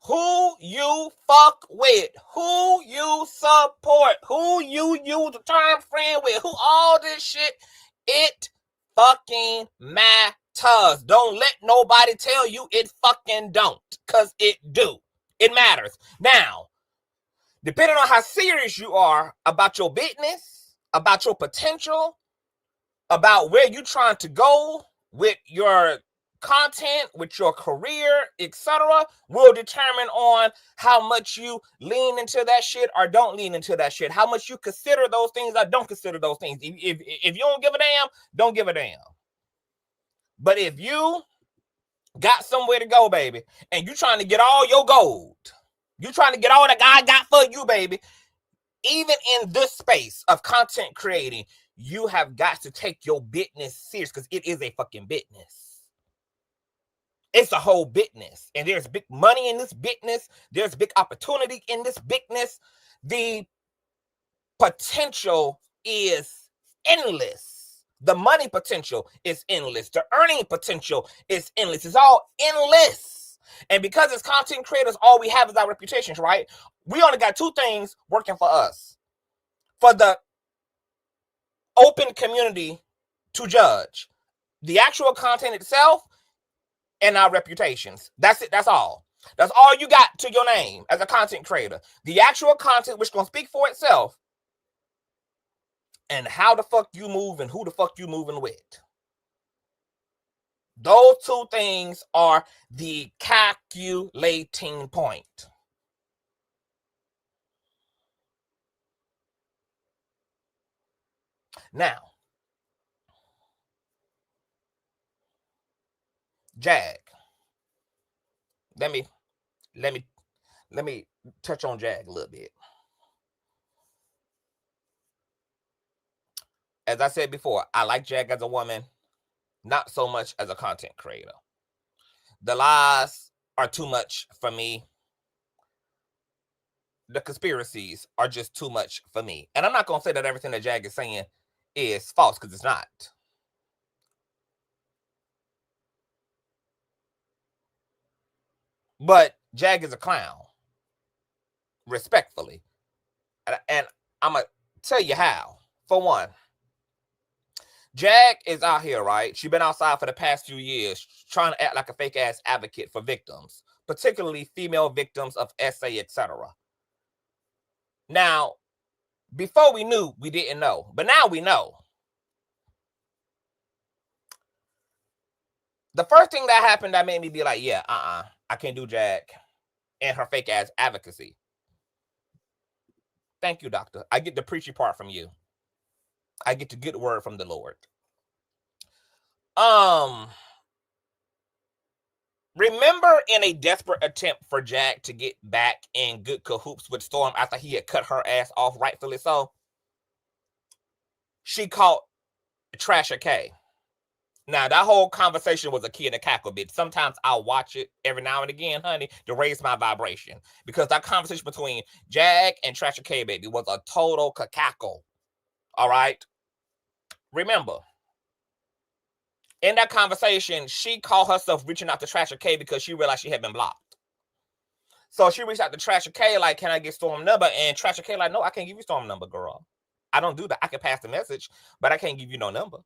Who you fuck with, who you support, who you use the term friend with, who all this shit, it fucking matters. Don't let nobody tell you it fucking don't, because it do. It matters. Now, depending on how serious you are about your business, about your potential, about where you're trying to go with your content, with your career, etc., will determine on how much you lean into that shit or don't lean into that shit. How much you consider those things or don't consider those things. If you don't give a damn, don't give a damn. But if you got somewhere to go, baby, and you trying to get all your gold, you trying to get all that God got for you, baby, even in this space of content creating, you have got to take your business serious, because it is a fucking business. It's a whole business, and there's big money in this business. There's big opportunity in this business. The potential is endless. The money potential is endless. The earning potential is endless. It's all endless. And because as content creators, all we have is our reputations, right? We only got two things working for us. For the open community to judge. The actual content itself and our reputations. That's it. That's all. That's all you got to your name as a content creator. The actual content, which is going to speak for itself, and how the fuck you move and who the fuck you moving with. Those two things are the calculating point. Now, Jag. Let me touch on Jag a little bit. As I said before, I like Jag as a woman, not so much as a content creator. The lies are too much for me. The conspiracies are just too much for me. And I'm not going to say that everything that Jag is saying is false, because it's not. But Jag is a clown, respectfully. And I'm going to tell you how. For one, Jag is out here, right? She's been outside for the past few years trying to act like a fake-ass advocate for victims, particularly female victims of SA, etc. Now, before we knew, we didn't know. But now we know. The first thing that happened that made me be like, yeah, I can't do Jag and her fake-ass advocacy. Thank you, doctor. I get the preachy part from you. I get the good word from the Lord. Remember in a desperate attempt for Jag to get back in good cahoots with Storm after he had cut her ass off, rightfully so, she caught Trasher K. Now, that whole conversation was a key in a cackle bit. Sometimes I'll watch it every now and again, honey, to raise my vibration. Because that conversation between Jag and Trasher K, baby, was a total cackle. All right? Remember, in that conversation, she called herself reaching out to Trasher K because she realized she had been blocked. So she reached out to Trasher K like, can I get Storm number? And Trasher K like, no, I can't give you Storm number, girl. I don't do that. I can pass the message, but I can't give you no number.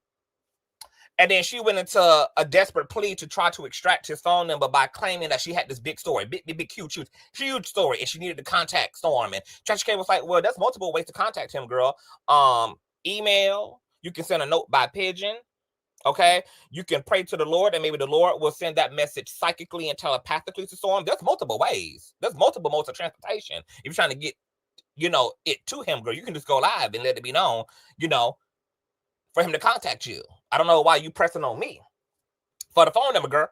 And then she went into a desperate plea to try to extract his phone number by claiming that she had this big story, big, huge story, and she needed to contact Storm. And Trasher K was like, well, there's multiple ways to contact him, girl. Email, you can send a note by pigeon. Okay, you can pray to the Lord, and maybe the Lord will send that message psychically and telepathically to Storm. There's multiple ways. There's multiple modes of transportation. If you're trying to get, it to him, girl, you can just go live and let it be known, for him to contact you. I don't know why you pressing on me for the phone number, girl.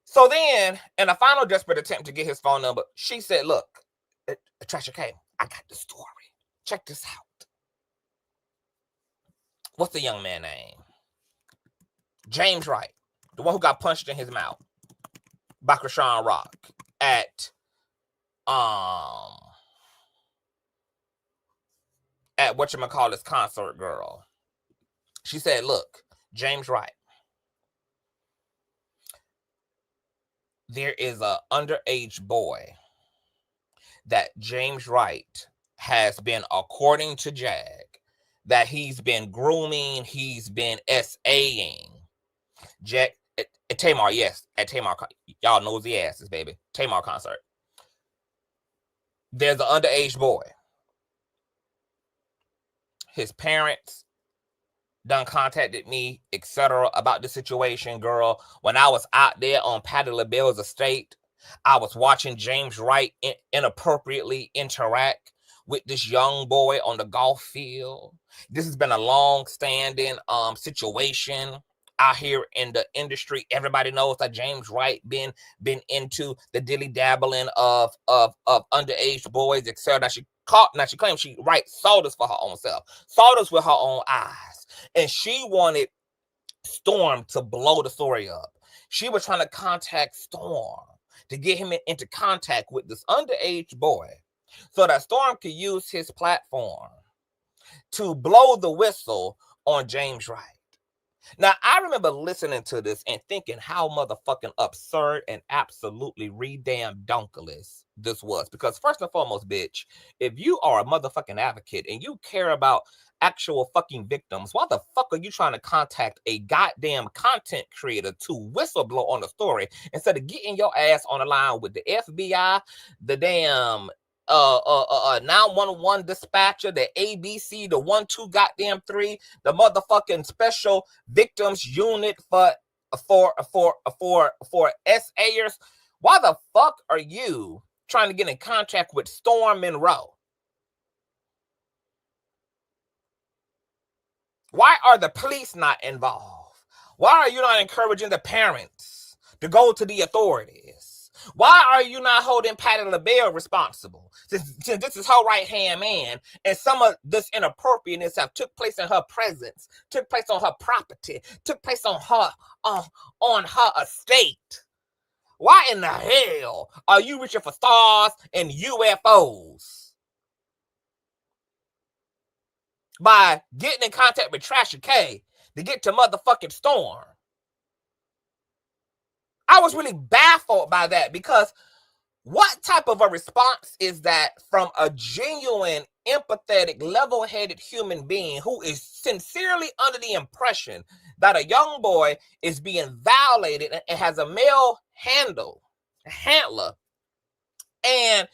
So then, in a final desperate attempt to get his phone number, she said, look, Trasher K, I got the story. Check this out. What's the young man's name? James Wright, the one who got punched in his mouth by Krishan Rock at whatchamacallit's concert, girl. She said, look, James Wright, there is an underage boy that James Wright has been, according to Jag, that he's been grooming, he's been SAing. Jag, at Tamar, yes, at Tamar, y'all nosy asses, baby. Tamar concert. There's an underage boy. His parents done contacted me, etc., about the situation, girl. When I was out there on Patti LaBelle's estate, I was watching James Wright inappropriately interact with this young boy on the golf field. This has been a long-standing situation out here in the industry. Everybody knows that James Wright been into the dilly-dabbling of underage boys, etc. She claims she saw this for her own self, saw this with her own eyes. And she wanted Storm to blow the story up. She was trying to contact Storm to get him into contact with this underage boy so that Storm could use his platform to blow the whistle on James Wright. Now, I remember listening to this and thinking how motherfucking absurd and absolutely redamn donkelous this was. Because first and foremost, bitch, if you are a motherfucking advocate and you care about actual fucking victims, why the fuck are you trying to contact a goddamn content creator to whistleblow on the story instead of getting your ass on the line with the FBI, the damn 911 dispatcher, the ABC, the 1-2-3, the motherfucking special victims unit for SAers? Why the fuck are you trying to get in contact with Storm Monroe? Why are the police not involved? Why are you not encouraging the parents to go to the authorities? Why are you not holding Patti LaBelle responsible? Since this is her right-hand man, and some of this inappropriateness have took place in her presence, took place on her property, took place on her estate. Why in the hell are you reaching for stars and UFOs? By getting in contact with Trasher K to get to motherfucking Storm. I was really baffled by that, because what type of a response is that from a genuine, empathetic, level-headed human being who is sincerely under the impression that a young boy is being violated and has a male handler, and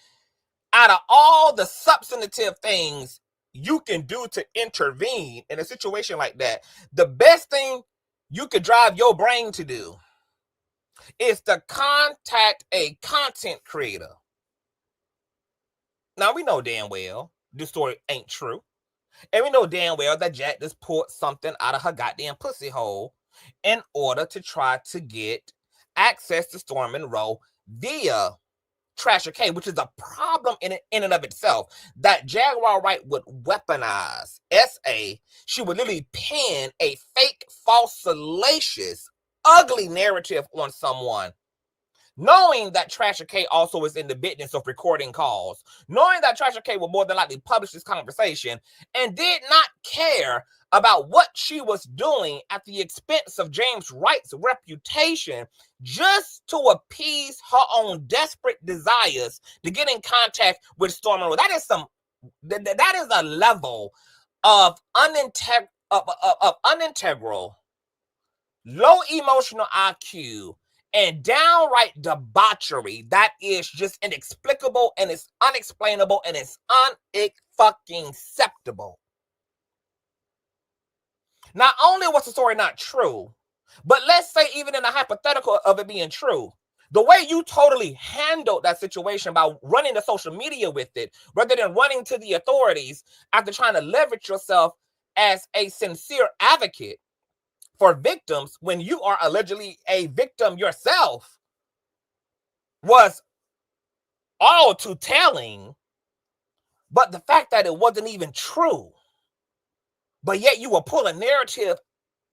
out of all the substantive things you can do to intervene in a situation like that, the best thing you could drive your brain to do is to contact a content creator. Now, we know damn well this story ain't true. And we know damn well that Jack just pulled something out of her goddamn pussy hole in order to try to get access to Storm Monroe via Trasher K, which is a problem in and of itself. That Jaguar Wright would weaponize SA. She would literally pin a fake, false, salacious, ugly narrative on someone, knowing that Trasher K also is in the business of recording calls, knowing that Trasher K will more than likely publish this conversation, and did not care about what she was doing at the expense of James Wright's reputation, just to appease her own desperate desires to get in contact with Storm Monroe. That is a level of unintegral, low emotional IQ, and downright debauchery that is just inexplicable, and it's unexplainable, and it's unfucking acceptable. Not only was the story not true, but let's say even in a hypothetical of it being true, the way you totally handled that situation by running the social media with it, rather than running to the authorities after trying to leverage yourself as a sincere advocate for victims when you are allegedly a victim yourself, was all too telling. But the fact that it wasn't even true, but yet you will pull a narrative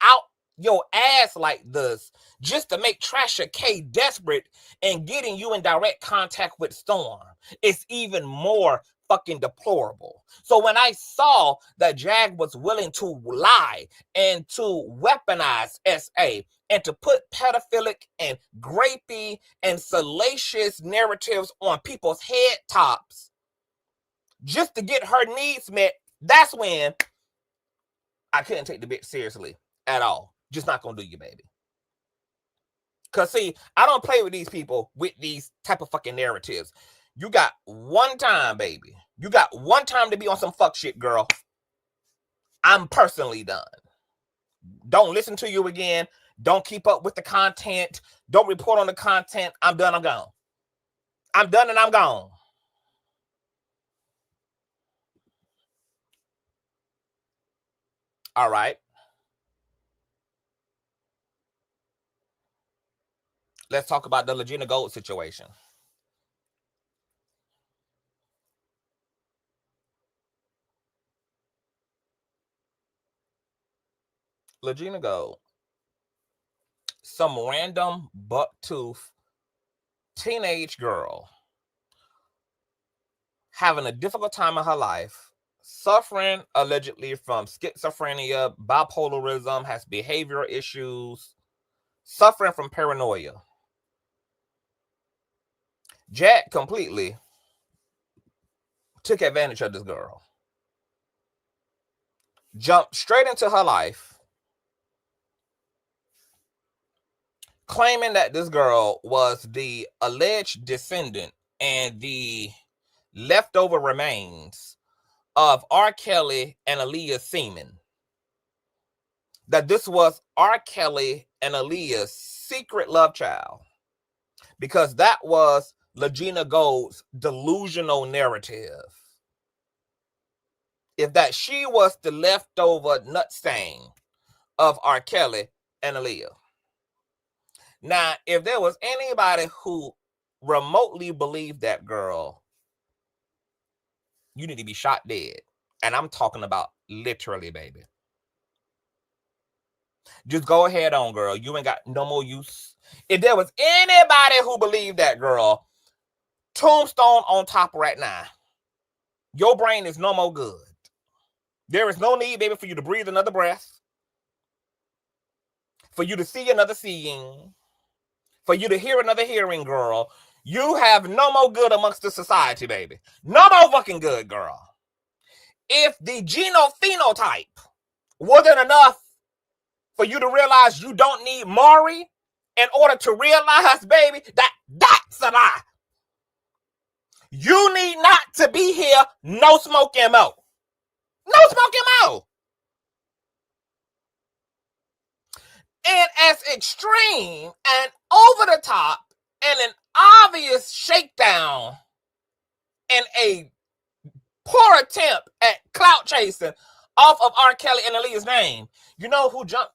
out your ass like this just to make Trasher K desperate and getting you in direct contact with Storm, it's even more fucking deplorable. So when I saw that Jag was willing to lie and to weaponize SA and to put pedophilic and grapey and salacious narratives on people's head tops just to get her needs met, that's when I couldn't take the bitch seriously at all. Just not gonna do you, baby. Cause see, I don't play with these people with these type of fucking narratives. You got one time, baby. You got one time to be on some fuck shit, girl. I'm personally done. Don't listen to you again. Don't keep up with the content. Don't report on the content. I'm done. I'm gone. I'm done and I'm gone. All right. Let's talk about the Legina Gold situation. Legina Gold, some random bucktooth teenage girl having a difficult time in her life, suffering allegedly from schizophrenia, bipolarism, has behavioral issues, suffering from paranoia. Jack completely took advantage of this girl, jumped straight into her life, claiming that this girl was the alleged descendant and the leftover remains of R. Kelly and Aaliyah's semen. That this was R. Kelly and Aaliyah's secret love child, because that was Legina Gold's delusional narrative. If that she was the leftover nut stain of R. Kelly and Aaliyah. Now, if there was anybody who remotely believed that girl, you need to be shot dead. And I'm talking about literally, baby. Just go ahead on, girl. You ain't got no more use If there was anybody who believed that, girl, tombstone on top right now. Your brain is no more good. There is no need, baby, for you to breathe another breath, for you to see another seeing, for you to hear another hearing, girl. You have no more good amongst the society, baby. No more fucking good, girl. If the genophenotype wasn't enough for you to realize you don't need Maury in order to realize, baby, that's a lie. You need not to be here, no smoking mo. No smoking mo. And as extreme and over the top and an obvious shakedown and a poor attempt at clout chasing off of R. Kelly and Aaliyah's name, you know who jumped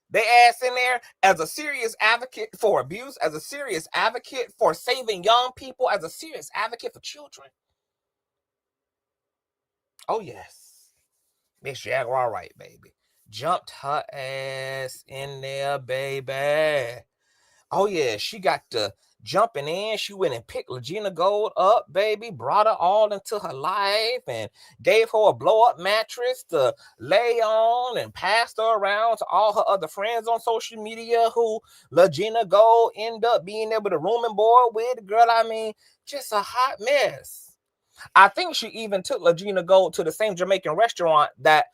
they ass in there as a serious advocate for abuse, as a serious advocate for saving young people, as a serious advocate for children? Oh, yes. Miss Jaguar Wright, baby. Jumped her ass in there, baby. Oh, yeah. She got to jumping in. She went and picked Regina Gold up, baby. Brought her all into her life and gave her a blow-up mattress to lay on and passed her around to all her other friends on social media who Regina Gold ended up being able to room and board with. Girl, I mean, just a hot mess. I think she even took Regina Gold to the same Jamaican restaurant that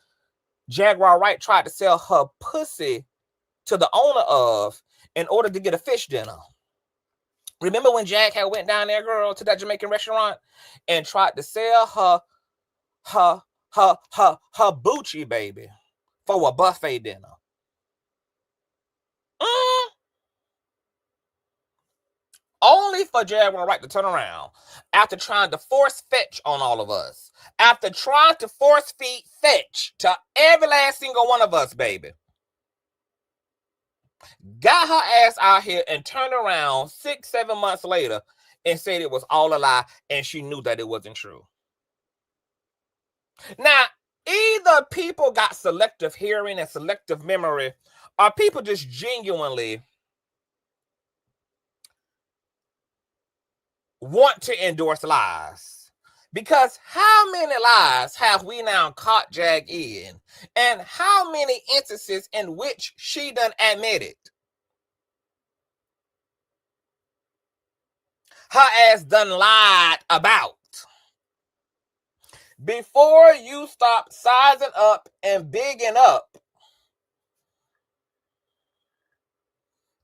Jaguar Wright tried to sell her pussy to the owner of in order to get a fish dinner. Remember when Jag had went down there, girl, to that Jamaican restaurant and tried to sell her Bucci, baby, for a buffet dinner? Only for Jaguar Wright to turn around after trying to force fetch on all of us. After trying to force feed fetch to every last single one of us, baby. Got her ass out here and turned around 6-7 months later and said it was all a lie and she knew that it wasn't true. Now, either people got selective hearing and selective memory, or people just genuinely want to endorse lies. Because how many lies have we now caught Jag in? And how many instances in which she done admitted? Her ass done lied about. Before you stop sizing up and bigging up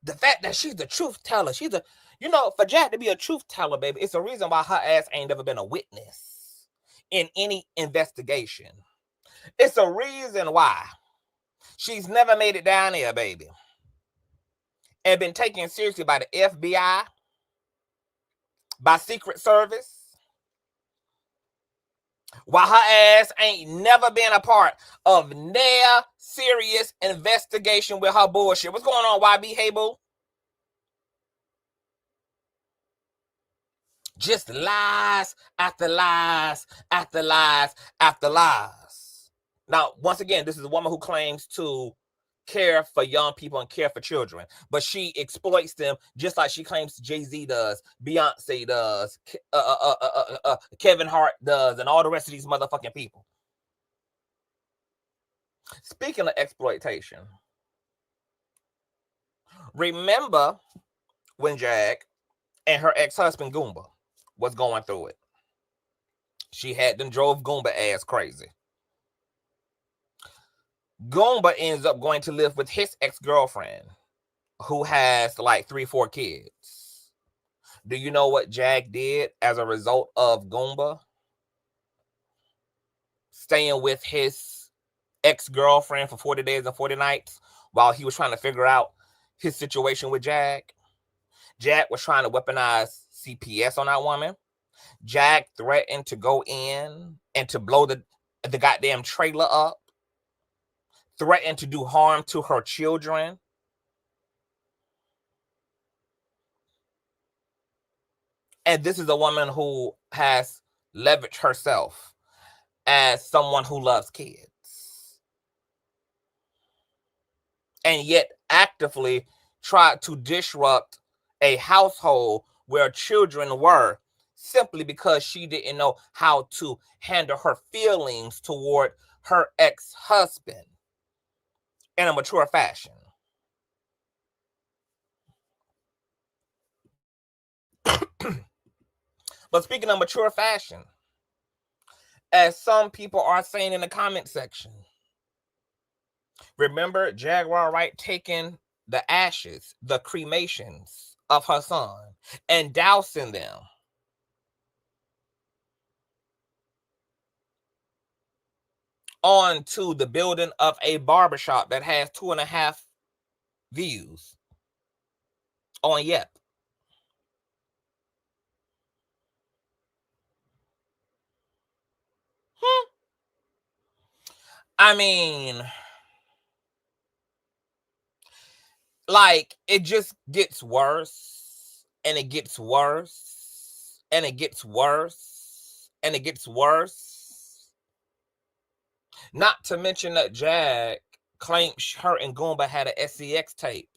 the fact that she's the truth teller, she's a, you know, for Jack to be a truth teller, baby, it's a reason why her ass ain't never been a witness in any investigation. It's a reason why she's never made it down here, baby, and been taken seriously by the FBI, by Secret Service, while her ass ain't never been a part of their serious investigation with her bullshit. What's going on, YB? Hey, boo? Just lies after lies after lies after lies. Now, once again, this is a woman who claims to care for young people and care for children, but she exploits them just like she claims Jay-Z does, Beyonce does, Kevin Hart does, and all the rest of these motherfucking people. Speaking of exploitation, remember when Jag and her ex-husband Goomba was going through it? She had them drove Goomba ass crazy. Goomba ends up going to live with his ex-girlfriend, who has like 3-4 kids. Do you know what Jag did as a result of Goomba staying with his ex-girlfriend for 40 days and 40 nights while he was trying to figure out his situation with Jag? Jag was trying to weaponize CPS on that woman. Jag threatened to go in and to blow the goddamn trailer up. Threatened to do harm to her children. And this is a woman who has leveraged herself as someone who loves kids. And yet actively tried to disrupt a household where children were, simply because she didn't know how to handle her feelings toward her ex-husband in a mature fashion. But speaking of mature fashion, as some people are saying in the comment section, remember Jaguar Wright taking the ashes, the cremations of her son, and dousing them onto the building of a barbershop that has 2.5 views on Yep. I mean, like, it just gets worse, and it gets worse, and it gets worse, and it gets worse. Not to mention that Jag claims her and Goomba had an SCX tape.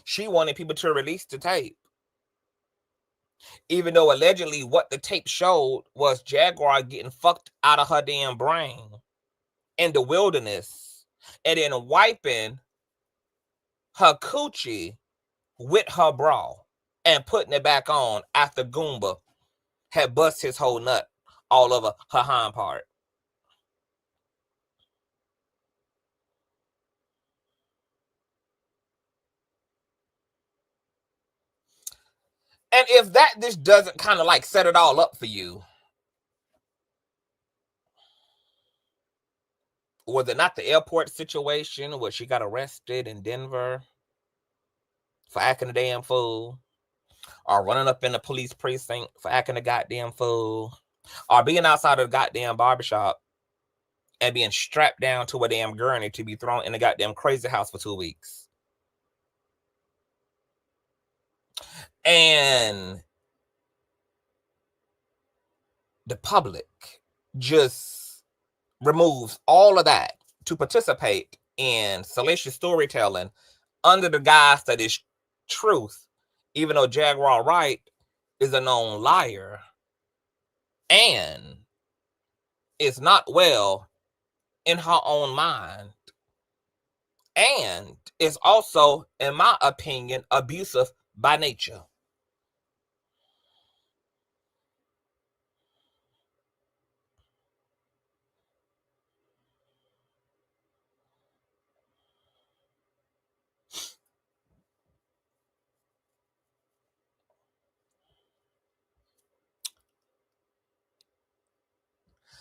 She wanted people to release the tape, even though allegedly what the tape showed was Jaguar getting fucked out of her damn brain in the wilderness and then wiping her coochie with her bra and putting it back on after Goomba had bust his whole nut all over her hind part. And if that just doesn't kind of like set it all up for you, was it not the airport situation where she got arrested in Denver for acting a damn fool, or running up in the police precinct for acting a goddamn fool, or being outside of the goddamn barbershop and being strapped down to a damn gurney to be thrown in a goddamn crazy house for 2 weeks? And the public just removes all of that to participate in salacious storytelling under the guise that is truth, even though Jaguar Wright is a known liar and is not well in her own mind, and is also, in my opinion, abusive by nature.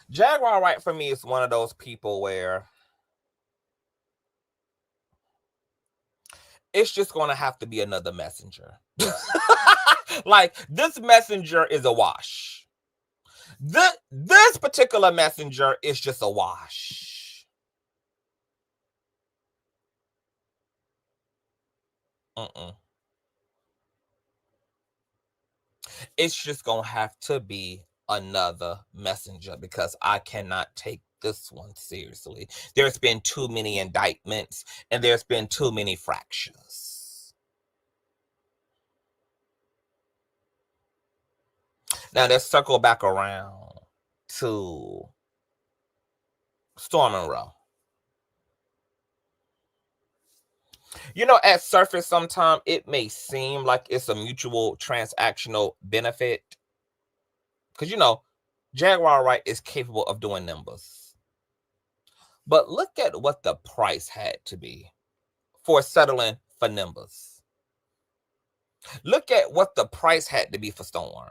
Jaguar Wright for me is one of those people where it's just going to have to be another messenger. Like, this messenger is a wash. This particular messenger is just a wash. It's just going to have to be another messenger, because I cannot take this one seriously. There's been too many indictments and there's been too many fractures. Now let's circle back around to Storm Monroe. You know, at surface, sometimes it may seem like it's a mutual transactional benefit, because, you know, Jaguar Wright is capable of doing numbers. But look at what the price had to be for settling for numbers. Look at what the price had to be for Storm.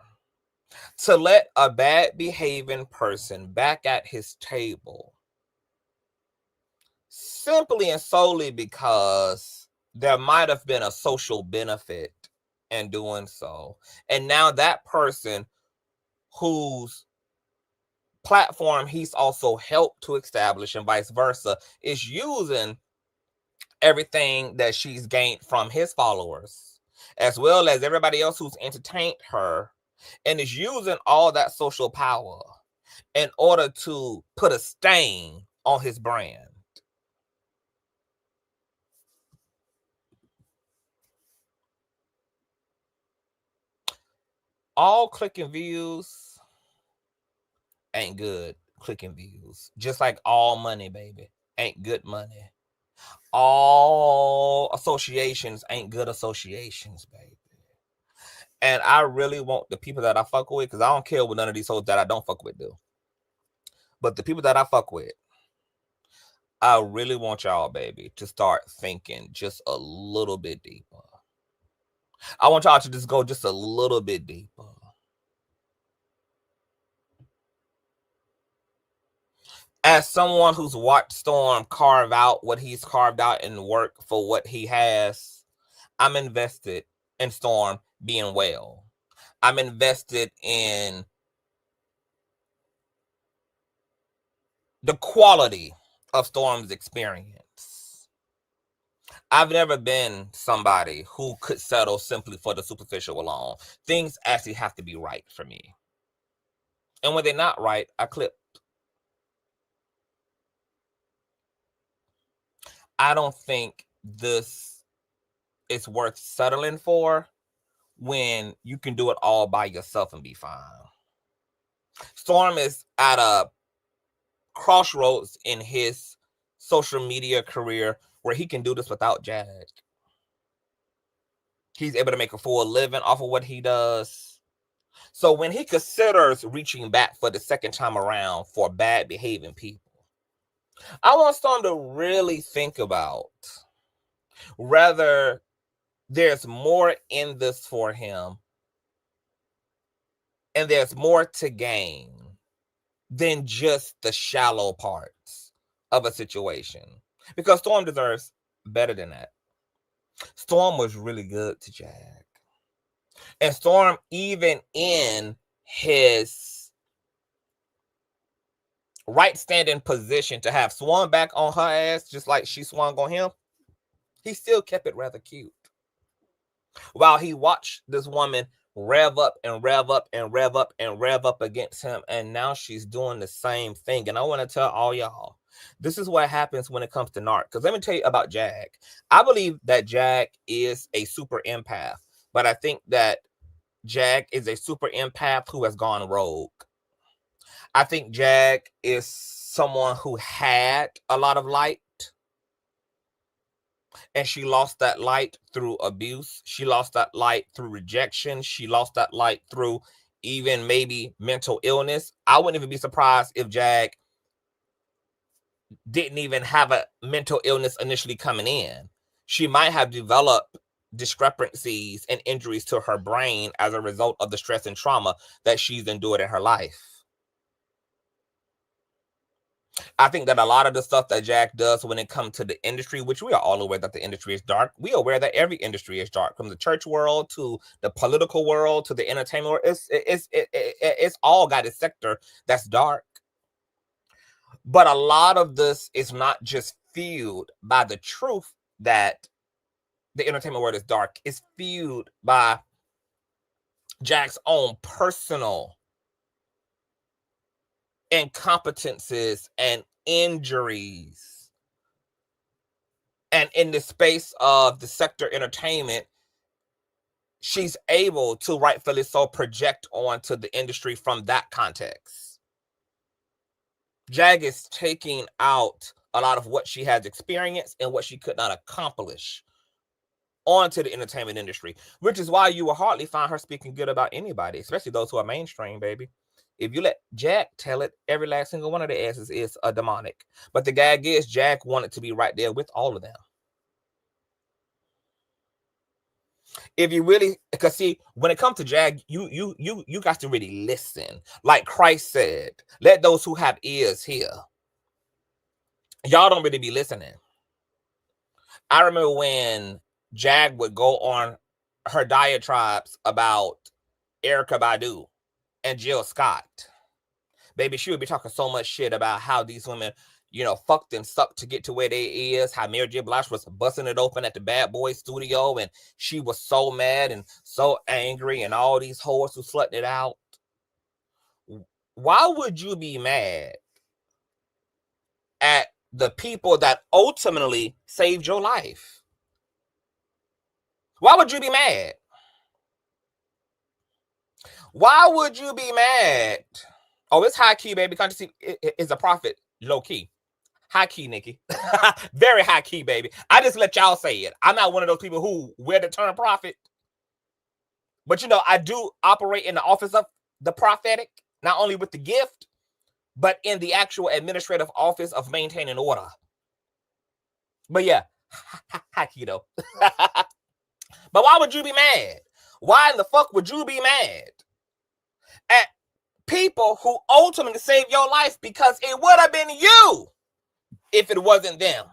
To let a bad behaving person back at his table simply and solely because there might have been a social benefit in doing so. And now that person whose platform he's also helped to establish and vice versa is using everything that she's gained from his followers, as well as everybody else who's entertained her, and is using all that social power in order to put a stain on his brand. all clicking views ain't good clicking views. Just like all money, baby, ain't good money. All associations ain't good associations, baby. And I really want the people that I fuck with, because I don't care what none of these hoes that I don't fuck with do. But the people that I fuck with, I really want y'all, baby, to start thinking just a little bit deeper. I want y'all to just go just a little bit deeper. As someone who's watched Storm carve out what he's carved out and work for what he has, I'm invested in Storm being well. I'm invested in the quality of Storm's experience. I've never been somebody who could settle simply for the superficial alone. Things actually have to be right for me. And when they're not right, I clip. I don't think this is worth settling for when you can do it all by yourself and be fine. Storm is at a crossroads in his social media career where he can do this without Jag. He's able to make a full living off of what he does. So when he considers reaching back for the second time around for bad behaving people, I want Storm to really think about whether there's more in this for him and there's more to gain than just the shallow parts of a situation. Because Storm deserves better than that. Storm was really good to Jag. And Storm, even in his right standing position to have swung back on her ass just like she swung on him, he still kept it rather cute. While he watched this woman rev up and rev up and rev up and rev up against him, and now she's doing the same thing. And I want to tell all y'all, this is what happens when it comes to narc. Because let me tell you about Jag. I believe that Jag is a super empath, but I think that Jag is a super empath who has gone rogue. I think Jag is someone who had a lot of light, and she lost that light through abuse. She lost that light through rejection. She lost that light through even maybe mental illness. I wouldn't even be surprised if Jag didn't even have a mental illness initially coming in. She might have developed discrepancies and injuries to her brain as a result of the stress and trauma that she's endured in her life. I think that a lot of the stuff that Jag does when it comes to the industry, which we are all aware that the industry is dark. We are aware that every industry is dark, from the church world to the political world to the entertainment world. It's all got a sector that's dark. But a lot of this is not just fueled by the truth that the entertainment world is dark. It's fueled by Jag's own personal incompetences and injuries. And in the space of the sector entertainment, she's able to rightfully so project onto the industry from that context. Jag is taking out a lot of what she has experienced and what she could not accomplish onto the entertainment industry, which is why you will hardly find her speaking good about anybody, especially those who are mainstream, baby. If you let Jag tell it, every last single one of the asses is a demonic. But the gag is, Jag wanted to be right there with all of them. If you really, because see, when it comes to Jag, you got to really listen. Like Christ said, let those who have ears hear. Y'all don't really be listening. I remember when Jag would go on her diatribes about Erykah Badu and Jill Scott. Baby, she would be talking so much shit about how these women, you know, fucked and sucked to get to where they is, how Mary J. Blige was busting it open at the Bad Boy studio, and she was so mad and so angry, and all these whores who slutted it out. Why would you be mad at the people that ultimately saved your life? Why would you be mad? Why would you be mad? Oh, it's high key, baby. Consciously is a prophet, low key. High key, Nikki. Very high key, baby. I just let y'all say it. I'm not one of those people who wear the term prophet. But, you know, I do operate in the office of the prophetic, not only with the gift, but in the actual administrative office of maintaining order. But yeah, high key though. But why would you be mad? Why in the fuck would you be mad at people who ultimately saved your life? Because it would have been you if it wasn't them.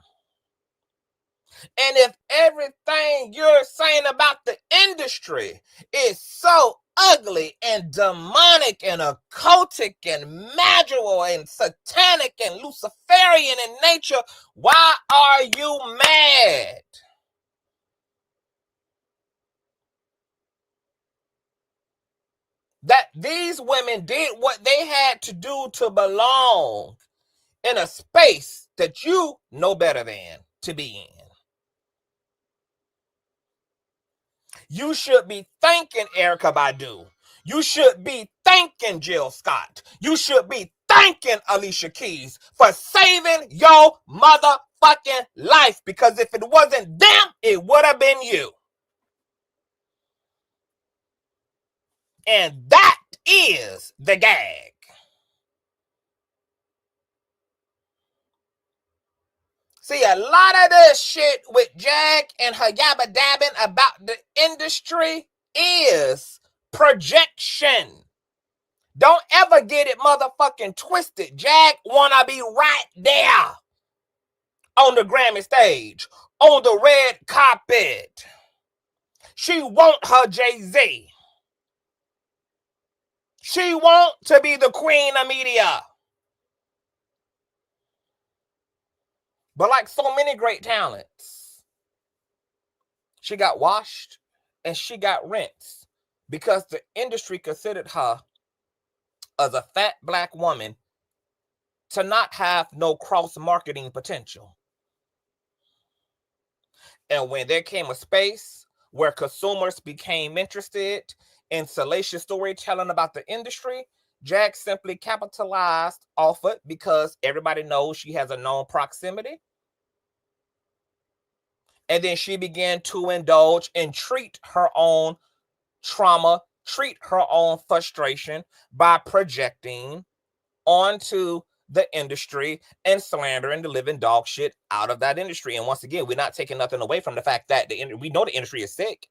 And if everything you're saying about the industry is so ugly and demonic and occultic and magical and satanic and Luciferian in nature, why are you mad? That these women did what they had to do to belong in a space that you know better than to be in. You should be thanking Erykah Badu. You should be thanking Jill Scott. You should be thanking Alicia Keys for saving your motherfucking life. Because if it wasn't them, it would have been you. And that is the gag. See, a lot of this shit with Jag and her yabba dabbing about the industry is projection. Don't ever get it motherfucking twisted. Jag wanna be right there on the Grammy stage, on the red carpet. She want her Jay-Z. She want to be the queen of media. But like so many great talents, she got washed and she got rinsed because the industry considered her as a fat black woman to not have no cross-marketing potential. And when there came a space where consumers became interested in salacious storytelling about the industry, Jag simply capitalized off it because everybody knows she has a known proximity. And then she began to indulge and treat her own trauma, treat her own frustration by projecting onto the industry and slandering the living dog shit out of that industry. And once again, we're not taking nothing away from the fact that we know the industry is sick,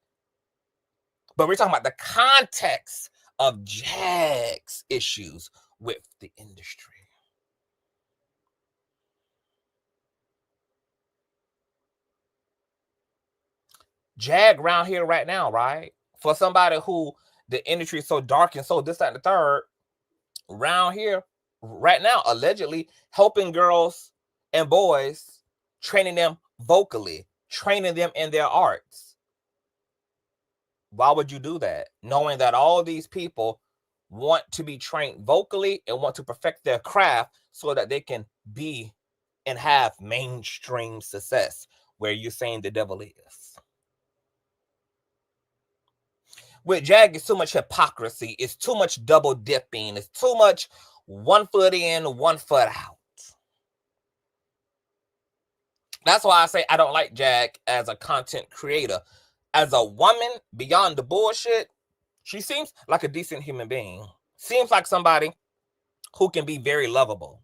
but we're talking about the context of Jag's issues with the industry. Jag around here right now, right? For somebody who the industry is so dark and so this, that, and the third, around here right now, allegedly helping girls and boys, training them vocally, training them in their arts. Why would you do that? Knowing that all these people want to be trained vocally and want to perfect their craft so that they can be and have mainstream success where you're saying the devil is. With Jag, it's too much hypocrisy. It's too much double dipping. It's too much 1 foot in, 1 foot out. That's why I say I don't like Jag as a content creator. As a woman, beyond the bullshit, she seems like a decent human being. Seems like somebody who can be very lovable.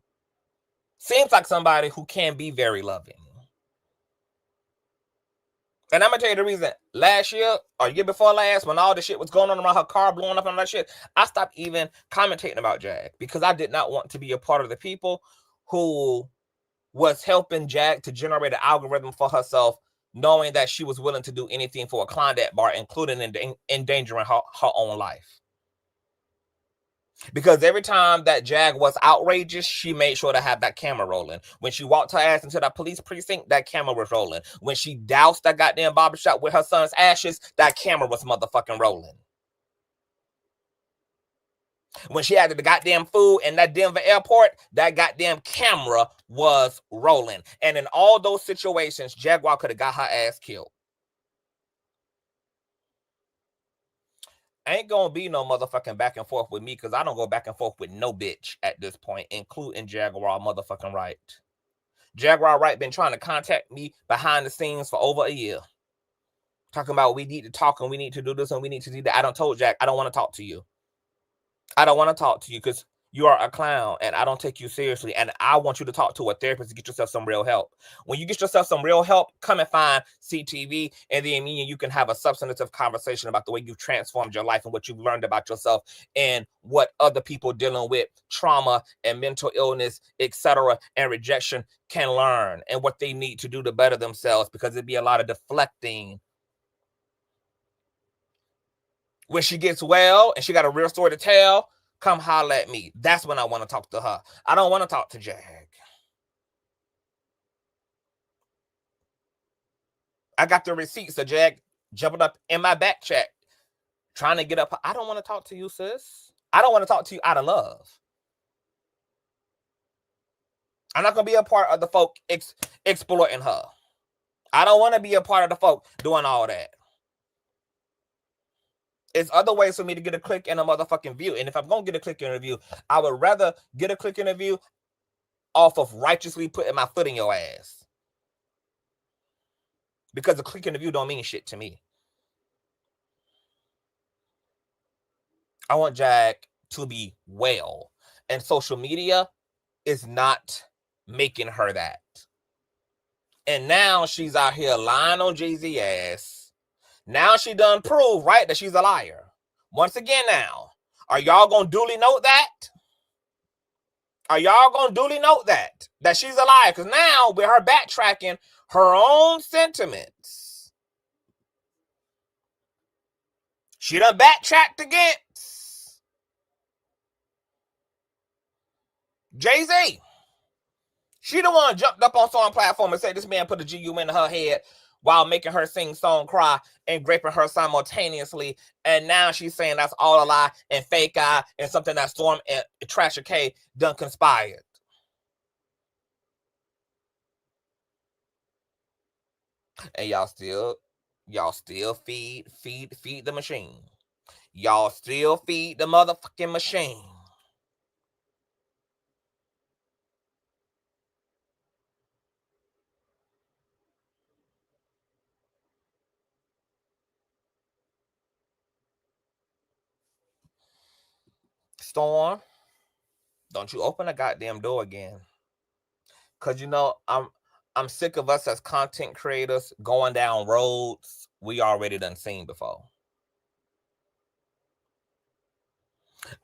Seems like somebody who can be very loving. And I'm going to tell you the reason. Last year or year before last, when all the shit was going on around her car blowing up and all that shit, I stopped even commentating about Jag because I did not want to be a part of the people who was helping Jag to generate an algorithm for herself, knowing that she was willing to do anything for a Klondike bar, including endangering her own life. Because every time that Jag was outrageous, she made sure to have that camera rolling. When she walked her ass into that police precinct, that camera was rolling. When she doused that goddamn barbershop with her son's ashes, that camera was motherfucking rolling. When she had the goddamn food in that Denver airport, that goddamn camera was rolling. And in all those situations, Jaguar could have got her ass killed. Ain't gonna be no motherfucking back and forth with me because I don't go back and forth with no bitch at this point, including Jaguar motherfucking Wright. Jaguar Wright been trying to contact me behind the scenes for over a year. Talking about we need to talk and we need to do this and we need to do that. I done told Jack I don't want to talk to you. I don't want to talk to you because you are a clown and I don't take you seriously. And I want you to talk to a therapist to get yourself some real help. When you get yourself some real help, come and find CTV, and then me and you can have a substantive conversation about the way you've transformed your life and what you've learned about yourself and what other people dealing with trauma and mental illness, etc., and rejection can learn and what they need to do to better themselves, because it'd be a lot of deflecting. When she gets well and she got a real story to tell, come holler at me. That's when I want to talk to her. I don't want to talk to Jag. I got the receipts of Jag jumping up in my back chat, trying to get up. I don't want to talk to you, sis. I don't want to talk to you out of love. I'm not going to be a part of the folk exploiting her. I don't want to be a part of the folk doing all that. It's other ways for me to get a click and a motherfucking view. And if I'm going to get a click and a view, I would rather get a click and a view off of righteously putting my foot in your ass. Because the click and the view don't mean shit to me. I want Jag to be well. And social media is not making her that. And now she's out here lying on Jay-Z ass. Now she done proved, right, that she's a liar. Once again now, are y'all going to duly note that? Are y'all going to duly note that? That she's a liar? Because now, with her backtracking her own sentiments, she done backtracked against Jay-Z. She the one jumped up on some platform and said this man put a GU in her head while making her sing song cry and raping her simultaneously. And now she's saying that's all a lie and fake eye and something that Storm and Trasher K done conspired. And y'all still feed the machine. Y'all still feed the motherfucking machine. Storm, don't you open the goddamn door again. Cause you know I'm sick of us as content creators going down roads we already done seen before.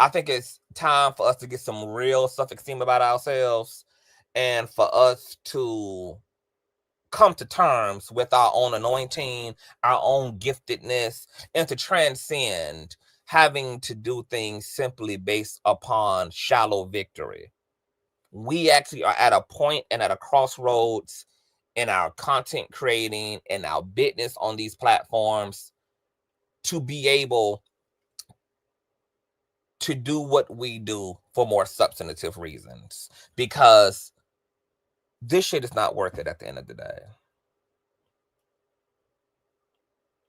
I think it's time for us to get some real self-esteem about ourselves and for us to come to terms with our own anointing, our own giftedness, and to transcend having to do things simply based upon shallow victory. We actually are at a point and at a crossroads in our content creating and our business on these platforms to be able to do what we do for more substantive reasons, because this shit is not worth it at the end of the day.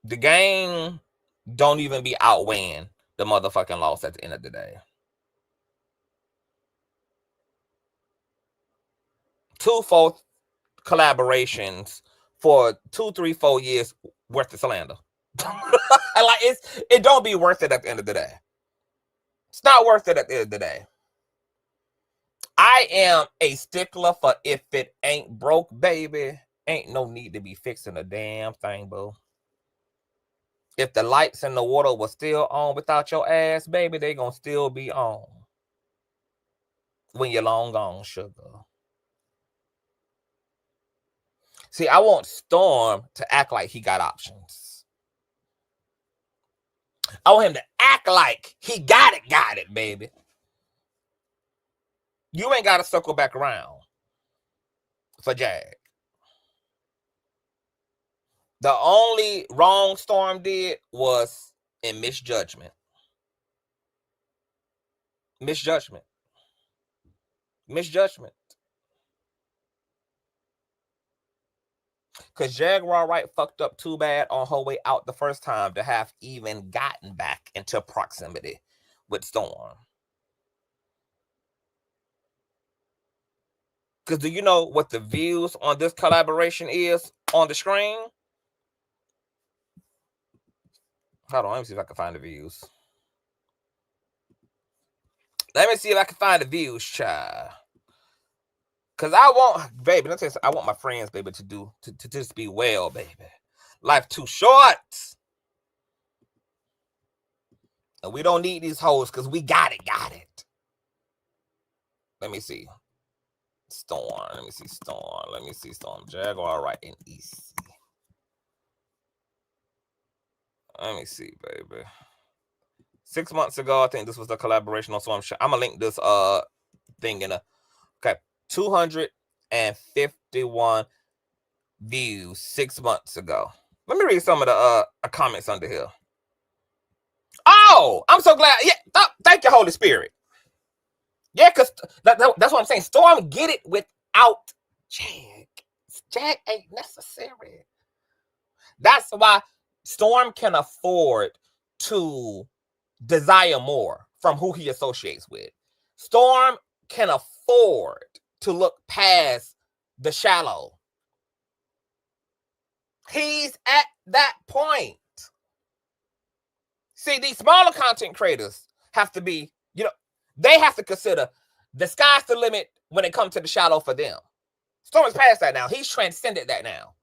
The game don't even be outweighing the motherfucking loss at the end of the day. 2-4 collaborations for 2, 3, 4 years worth of slander. Like it don't be worth it at the end of the day. It's not worth it at the end of the day. I am a stickler for if it ain't broke, baby, ain't no need to be fixing a damn thing, boo. If the lights and the water was still on without your ass, baby, they gonna still be on when you're long gone, sugar. See, I want Storm to act like he got options. I want him to act like he got it, baby. You ain't got to circle back around for Jag. The only wrong Storm did was in misjudgment. Misjudgment. Because Jaguar Wright fucked up too bad on her way out the first time to have even gotten back into proximity with Storm. Because do you know what the views on this collaboration is on the screen? Hold on, let me see if I can find the views. Let me see if I can find the views, child. Because I want, baby, let me tell you something, I want my friends, baby, to just be well, baby. Life too short. And we don't need these hoes because we got it. Let me see. Storm. Let me see Storm. Let me see Storm. Jaguar Wright in EC. Let me see, baby. 6 months ago, I think this was the collaboration on Storm. I'm gonna link this thing in a. Okay, 251 views 6 months ago. Let me read some of the comments under here. Oh, I'm so glad. Yeah, thank you, Holy Spirit. Yeah, because that's what I'm saying. Storm get it without Jag. Jag ain't necessary. That's why Storm can afford to desire more from who he associates with. Storm can afford to look past the shallow. He's at that point. See, these smaller content creators have to be, they have to consider the sky's the limit when it comes to the shallow for them. Storm is past that now. He's transcended that now.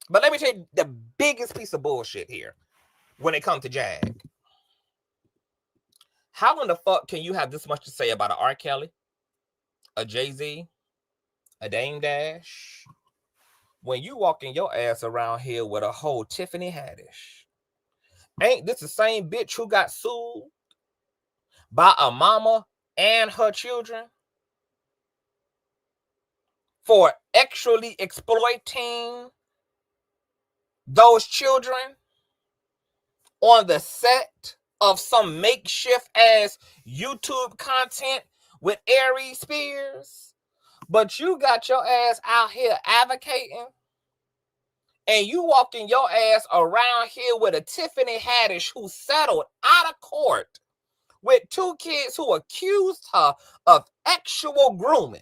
But let me tell you the biggest piece of bullshit here when it comes to Jag. How in the fuck can you have this much to say about an R. Kelly, a Jay-Z, a Dame Dash, when you walking your ass around here with a whole Tiffany Haddish? Ain't this the same bitch who got sued by a mama and her children for actually exploiting those children on the set of some makeshift ass YouTube content with Aries Spears? But you got your ass out here advocating, and you walking your ass around here with a Tiffany Haddish who settled out of court with 2 kids who accused her of actual grooming.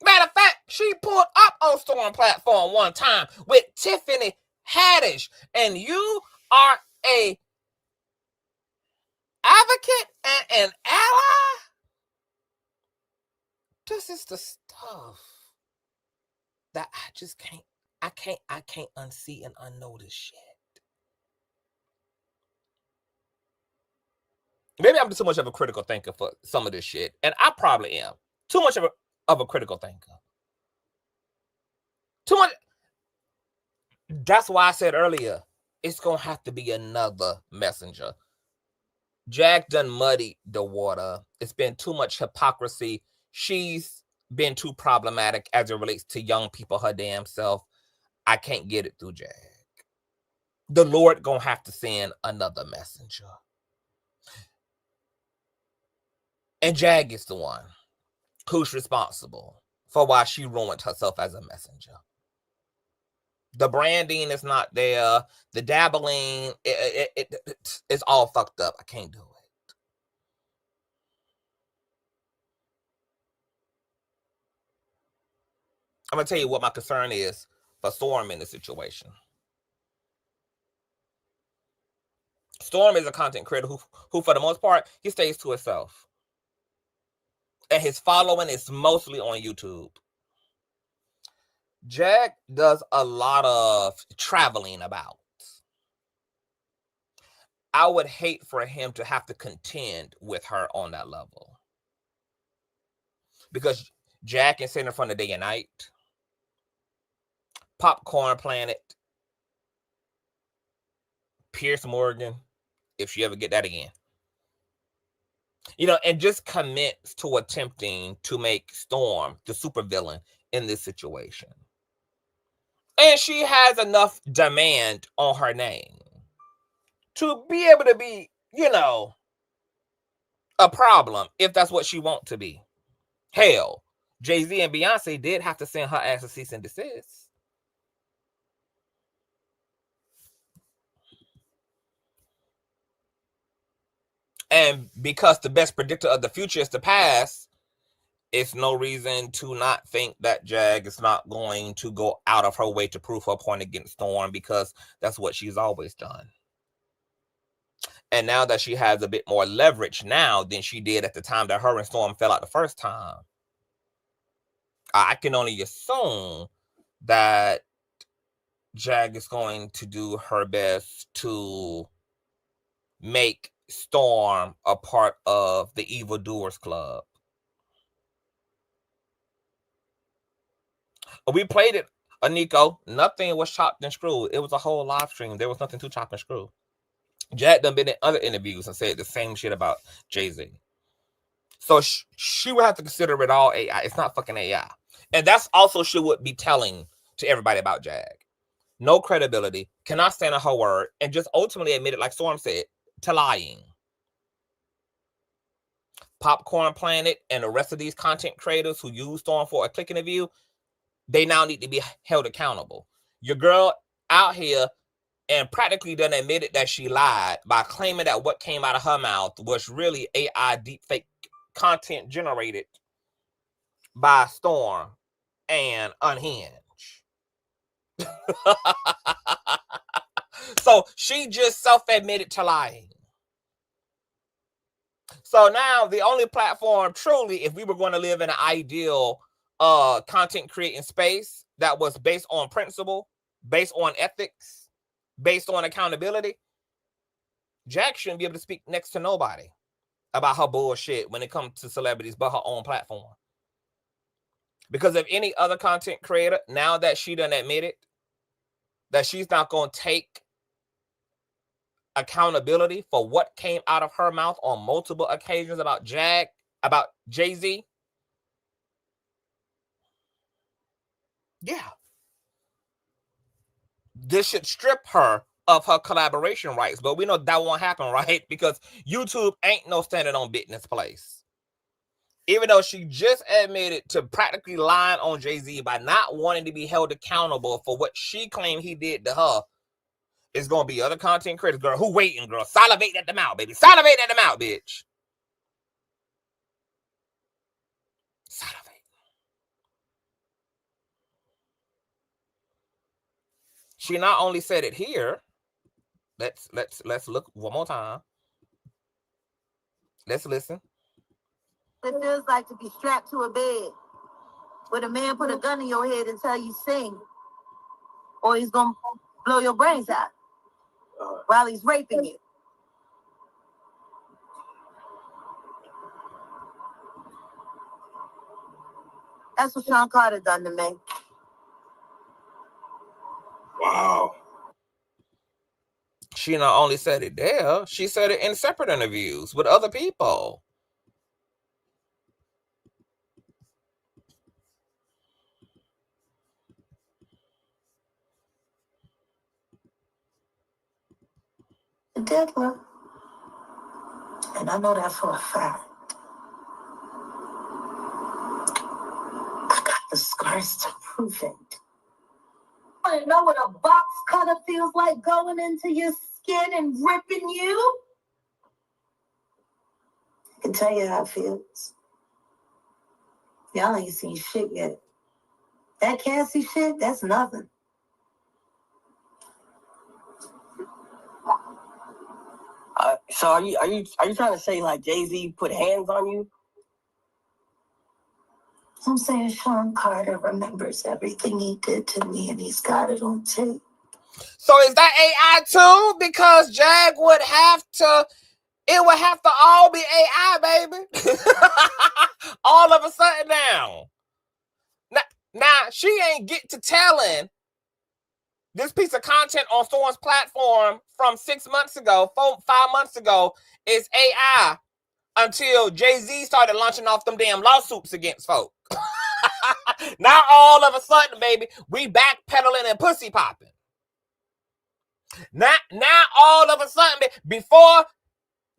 Matter of fact, she pulled up on Storm platform one time with Tiffany Haddish, and you are a advocate and an ally? This is the stuff that I just can't unsee and unknow this shit. Maybe I'm too much of a critical thinker for some of this shit, and I probably am. Too much of a critical thinker. Too much. That's why I said earlier, it's gonna have to be another messenger. Jag done muddied the water. It's been too much hypocrisy. She's been too problematic as it relates to young people, her damn self. I can't get it through Jag. The Lord gonna have to send another messenger. And Jag is the one who's responsible for why she ruined herself as a messenger. The branding is not there. The dabbling, it's all fucked up. I can't do it. I'm going to tell you what my concern is for Storm in this situation. Storm is a content creator who for the most part, he stays to himself. And his following is mostly on YouTube. Jag does a lot of traveling about. I would hate for him to have to contend with her on that level. Because Jag can sit in front of Day and Night, Popcorn Planet, Pierce Morgan, if she ever get that again. And just commits to attempting to make Storm the supervillain in this situation. And she has enough demand on her name to be able to be, a problem if that's what she wants to be. Hell, Jay-Z and Beyonce did have to send her ass a cease and desist. And because the best predictor of the future is the past, it's no reason to not think that Jag is not going to go out of her way to prove her point against Storm, because that's what she's always done. And now that she has a bit more leverage now than she did at the time that her and Storm fell out the first time, I can only assume that Jag is going to do her best to make Storm a part of the evildoers club. We played it, Nico. Nothing was chopped and screwed. It was a whole live stream. There was nothing to chop and screw. Jag done been in other interviews and said the same shit about Jay-Z. So she would have to consider it all AI. It's not fucking AI. And that's also she would be telling to everybody about Jag. No credibility, cannot stand on her word, and just ultimately admitted, like Storm said, to lying. Popcorn Planet and the rest of these content creators who use Storm for a click in a view, they now need to be held accountable. Your girl out here and practically done admitted that she lied by claiming that what came out of her mouth was really AI deepfake content generated by Storm and Unhinged. So she just self-admitted to lying. So now the only platform truly, if we were going to live in an ideal content creating space that was based on principle, based on ethics, based on accountability, Jag shouldn't be able to speak next to nobody about her bullshit when it comes to celebrities but her own platform. Because if any other content creator, now that she done admitted that she's not going to take accountability for what came out of her mouth on multiple occasions about Jag, about Jay-Z, yeah, this should strip her of her collaboration rights. But we know that won't happen, right? Because YouTube ain't no standing on business place. Even though she just admitted to practically lying on Jay-Z by not wanting to be held accountable for what she claimed he did to her, it's going to be other content creators, girl, who waiting, girl. Salivate at the mouth, baby. Salivate at the mouth, bitch. Salivate. She not only said it here. Let's look one more time. Let's listen. It feels like to be strapped to a bed with a man put a gun in your head and tell you sing, or he's gonna blow your brains out while he's raping you. That's what Sean Carter done to me. Wow. She not only said it there, she said it in separate interviews with other people. Diddler. And I know that for a fact. I got the scars to prove it. Want to know what a box cutter feels like going into your skin and ripping you? I can tell you how it feels. Y'all ain't seen shit yet. That Cassie shit, that's nothing. So are you trying to say like Jay-Z put hands on you? I'm saying Sean Carter remembers everything he did to me, and he's got it on tape. So is that AI too? Because Jag would have to, it would have to all be AI, baby. All of a sudden now. Now she ain't get to telling this piece of content on Storm's platform from 6 months ago, 5 months ago, is AI until Jay-Z started launching off them damn lawsuits against folk. Now all of a sudden, baby, we backpedaling and pussy popping. Now all of a sudden, before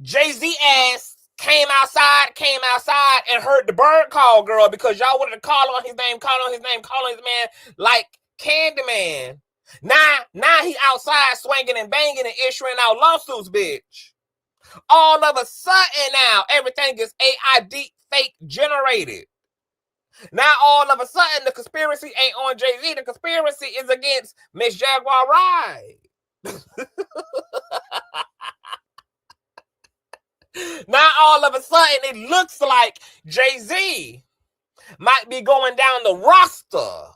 Jay-Z ass came outside and heard the bird call, girl, because y'all wanted to call on his name, like Candyman. Now he outside swinging and banging and issuing out lawsuits, bitch. All of a sudden now, everything is AI deep fake generated. Now all of a sudden, the conspiracy ain't on Jay-Z. The conspiracy is against Miss Jaguar Wright. Now all of a sudden, it looks like Jay-Z might be going down the roster.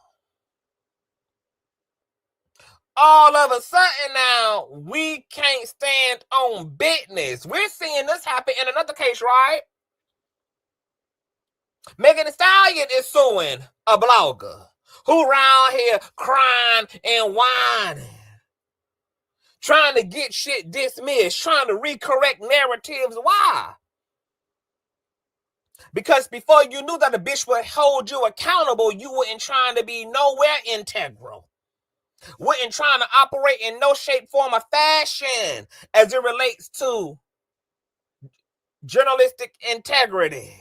All of a sudden now, we can't stand on business. We're seeing this happen in another case, right? Megan Thee Stallion is suing a blogger who around here crying and whining, trying to get shit dismissed, trying to recorrect narratives. Why? Because before you knew that a bitch would hold you accountable, you weren't trying to be nowhere integral. Weren't trying to operate in no shape, form, or fashion as it relates to journalistic integrity.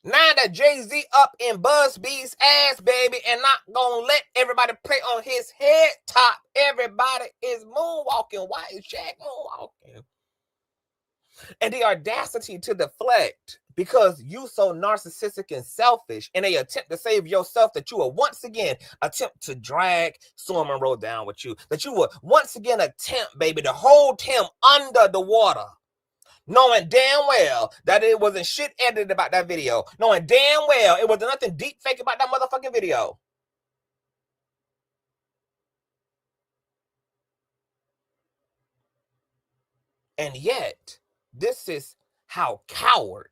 Now that Jay-Z up in Buzz B's ass, baby, and not gonna let everybody play on his head top, everybody is moonwalking. Why is Jack moonwalking? And the audacity to deflect because you so narcissistic and selfish in an attempt to save yourself that you will once again attempt to drag Storm Monroe down with you. That you will once again attempt, baby, to hold him under the water. Knowing damn well that it wasn't shit edited about that video. Knowing damn well it wasn't nothing deep fake about that motherfucking video. And yet, this is how coward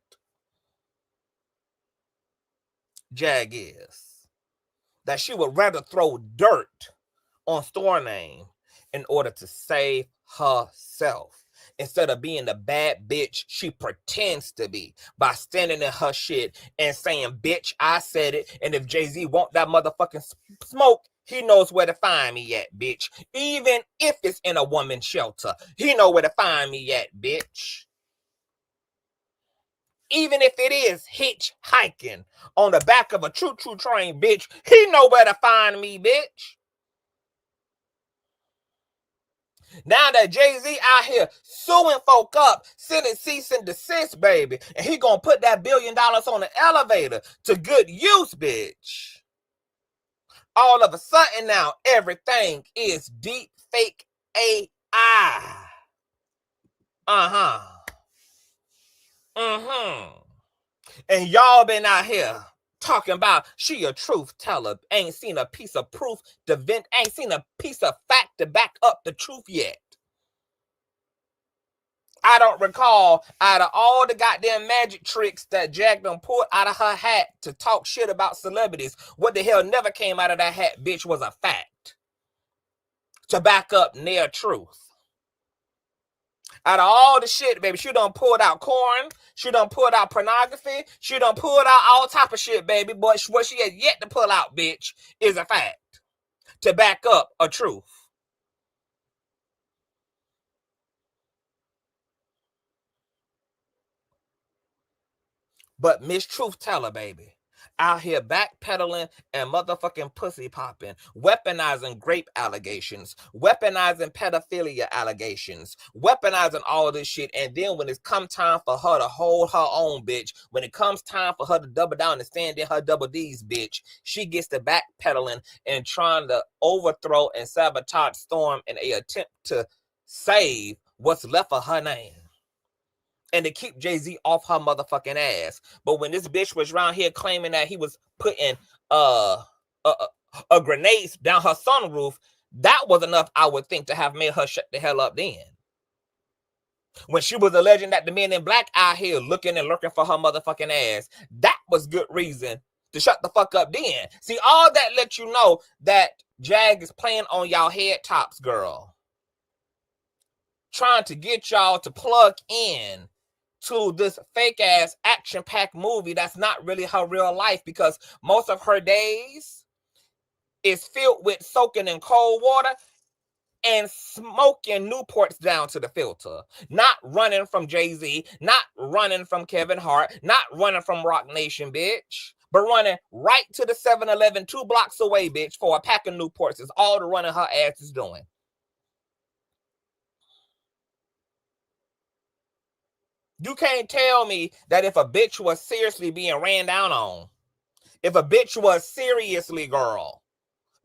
Jag is. That she would rather throw dirt on Storm name in order to save herself. Instead of being the bad bitch she pretends to be by standing in her shit and saying, bitch, I said it. And if Jay-Z want that motherfucking smoke, he knows where to find me at, bitch. Even if it's in a woman's shelter, he know where to find me at, bitch. Even if it is hitchhiking on the back of a choo-choo train, bitch, he know where to find me, bitch. Now that Jay-Z out here suing folk up, sending cease and desist, baby, and he gonna put that $1 billion on the elevator to good use, bitch. All of a sudden now, everything is deep fake AI. And y'all been out here talking about she a truth teller. Ain't seen a piece of proof to vent. Ain't seen a piece of fact to back up the truth yet. I don't recall out of all the goddamn magic tricks that Jag done pulled out of her hat to talk shit about celebrities, what the hell never came out of that hat, bitch, was a fact to back up near truth. Out of all the shit, baby, she done pulled out corn. She done pulled out pornography. She done pulled out all type of shit, baby. But what she has yet to pull out, bitch, is a fact to back up a truth. But Miss Truth Teller, baby, out here backpedaling and motherfucking pussy popping, weaponizing grape allegations, weaponizing pedophilia allegations, weaponizing all this shit. And then when it's come time for her to hold her own, bitch, when it comes time for her to double down and stand in her double D's, bitch, she gets to backpedaling and trying to overthrow and sabotage Storm in an attempt to save what's left of her name. And to keep Jay-Z off her motherfucking ass. But when this bitch was around here claiming that he was putting a grenade down her sunroof, that was enough, I would think, to have made her shut the hell up then. When she was alleging that the men in black out here looking and lurking for her motherfucking ass, that was good reason to shut the fuck up then. See, all that lets you know that Jag is playing on y'all head tops, girl. Trying to get y'all to plug in to this fake ass action packed movie that's not really her real life, because most of her days is filled with soaking in cold water and smoking Newports down to the filter. Not running from Jay-Z, not running from Kevin Hart, not running from Rock Nation, bitch. But running right to the 7-Eleven 2 blocks away, bitch, for a pack of Newports is all the running her ass is doing. You can't tell me that if a bitch was seriously being ran down on, if a bitch was seriously, girl,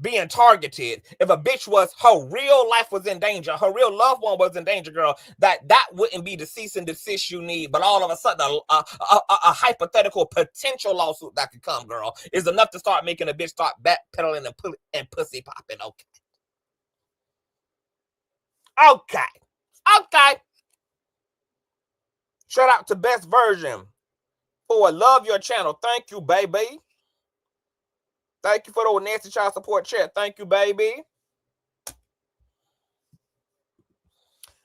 being targeted, if a bitch was, her real life was in danger, her real loved one was in danger, girl, that wouldn't be the cease and desist you need. But all of a sudden, a hypothetical potential lawsuit that could come, girl, is enough to start making a bitch start backpedaling and pussy popping. Okay. Shout out to Best Version for love your channel. Thank you, baby. Thank you for the Nancy Child Support chat. Thank you, baby.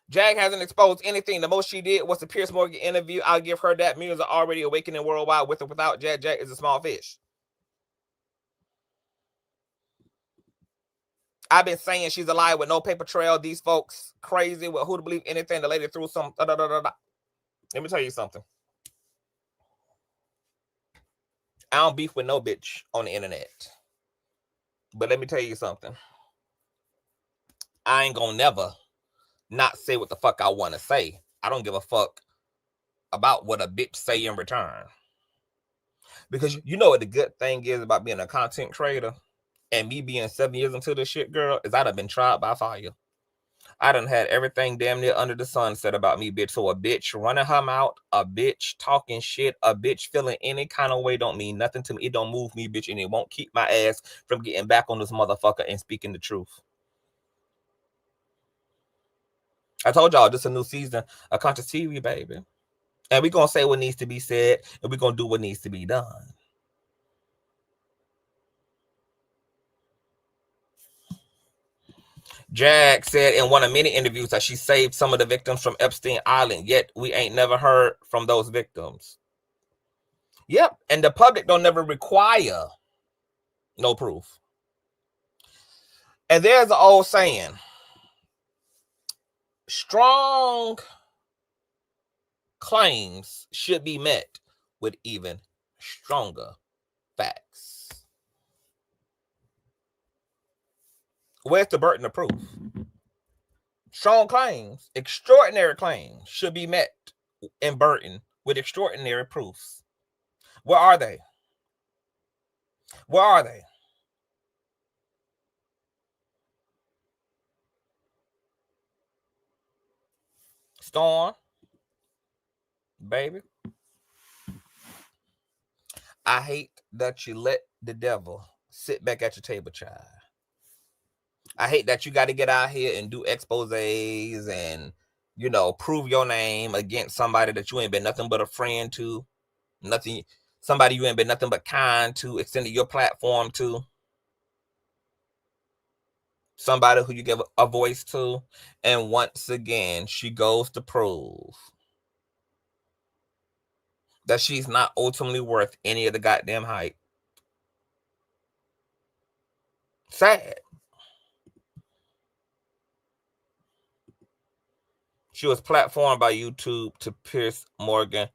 Jag hasn't exposed anything. The most she did was the Piers Morgan interview. I'll give her that. Millions are already awakening worldwide with or without Jag. Jag is a small fish. I've been saying she's a liar with no paper trail. These folks crazy with who to believe anything. The lady threw some. Let me tell you something. I don't beef with no bitch on the internet. But let me tell you something. I ain't gonna never not say what the fuck I want to say. I don't give a fuck about what a bitch say in return. Because you know what the good thing is about being a content creator and me being 7 years into this shit, girl, is I done been tried by fire. I done had everything damn near under the sun said about me, bitch. So a bitch running her mouth, a bitch talking shit, a bitch feeling any kind of way don't mean nothing to me. It don't move me, bitch, and it won't keep my ass from getting back on this motherfucker and speaking the truth. I told y'all this is a new season of Consciouztv, baby. And we're going to say what needs to be said, and we're going to do what needs to be done. Jag said in one of many interviews that she saved some of the victims from Epstein Island, yet we ain't never heard from those victims. Yep, and the public don't never require no proof. And there's an old saying, strong claims should be met with even stronger facts. Where's the burden of proof? Strong claims, extraordinary claims should be met and burdened with extraordinary proofs. Where are they? Where are they? Storm, baby, I hate that you let the devil sit back at your table, child. I hate that you got to get out here and do exposés and, you know, prove your name against somebody that you ain't been nothing but a friend to, somebody you ain't been nothing but kind to, extended your platform to, somebody who you give a voice to. And once again, she goes to prove that she's not ultimately worth any of the goddamn hype. Sad. She was platformed by YouTube to Piers Morgan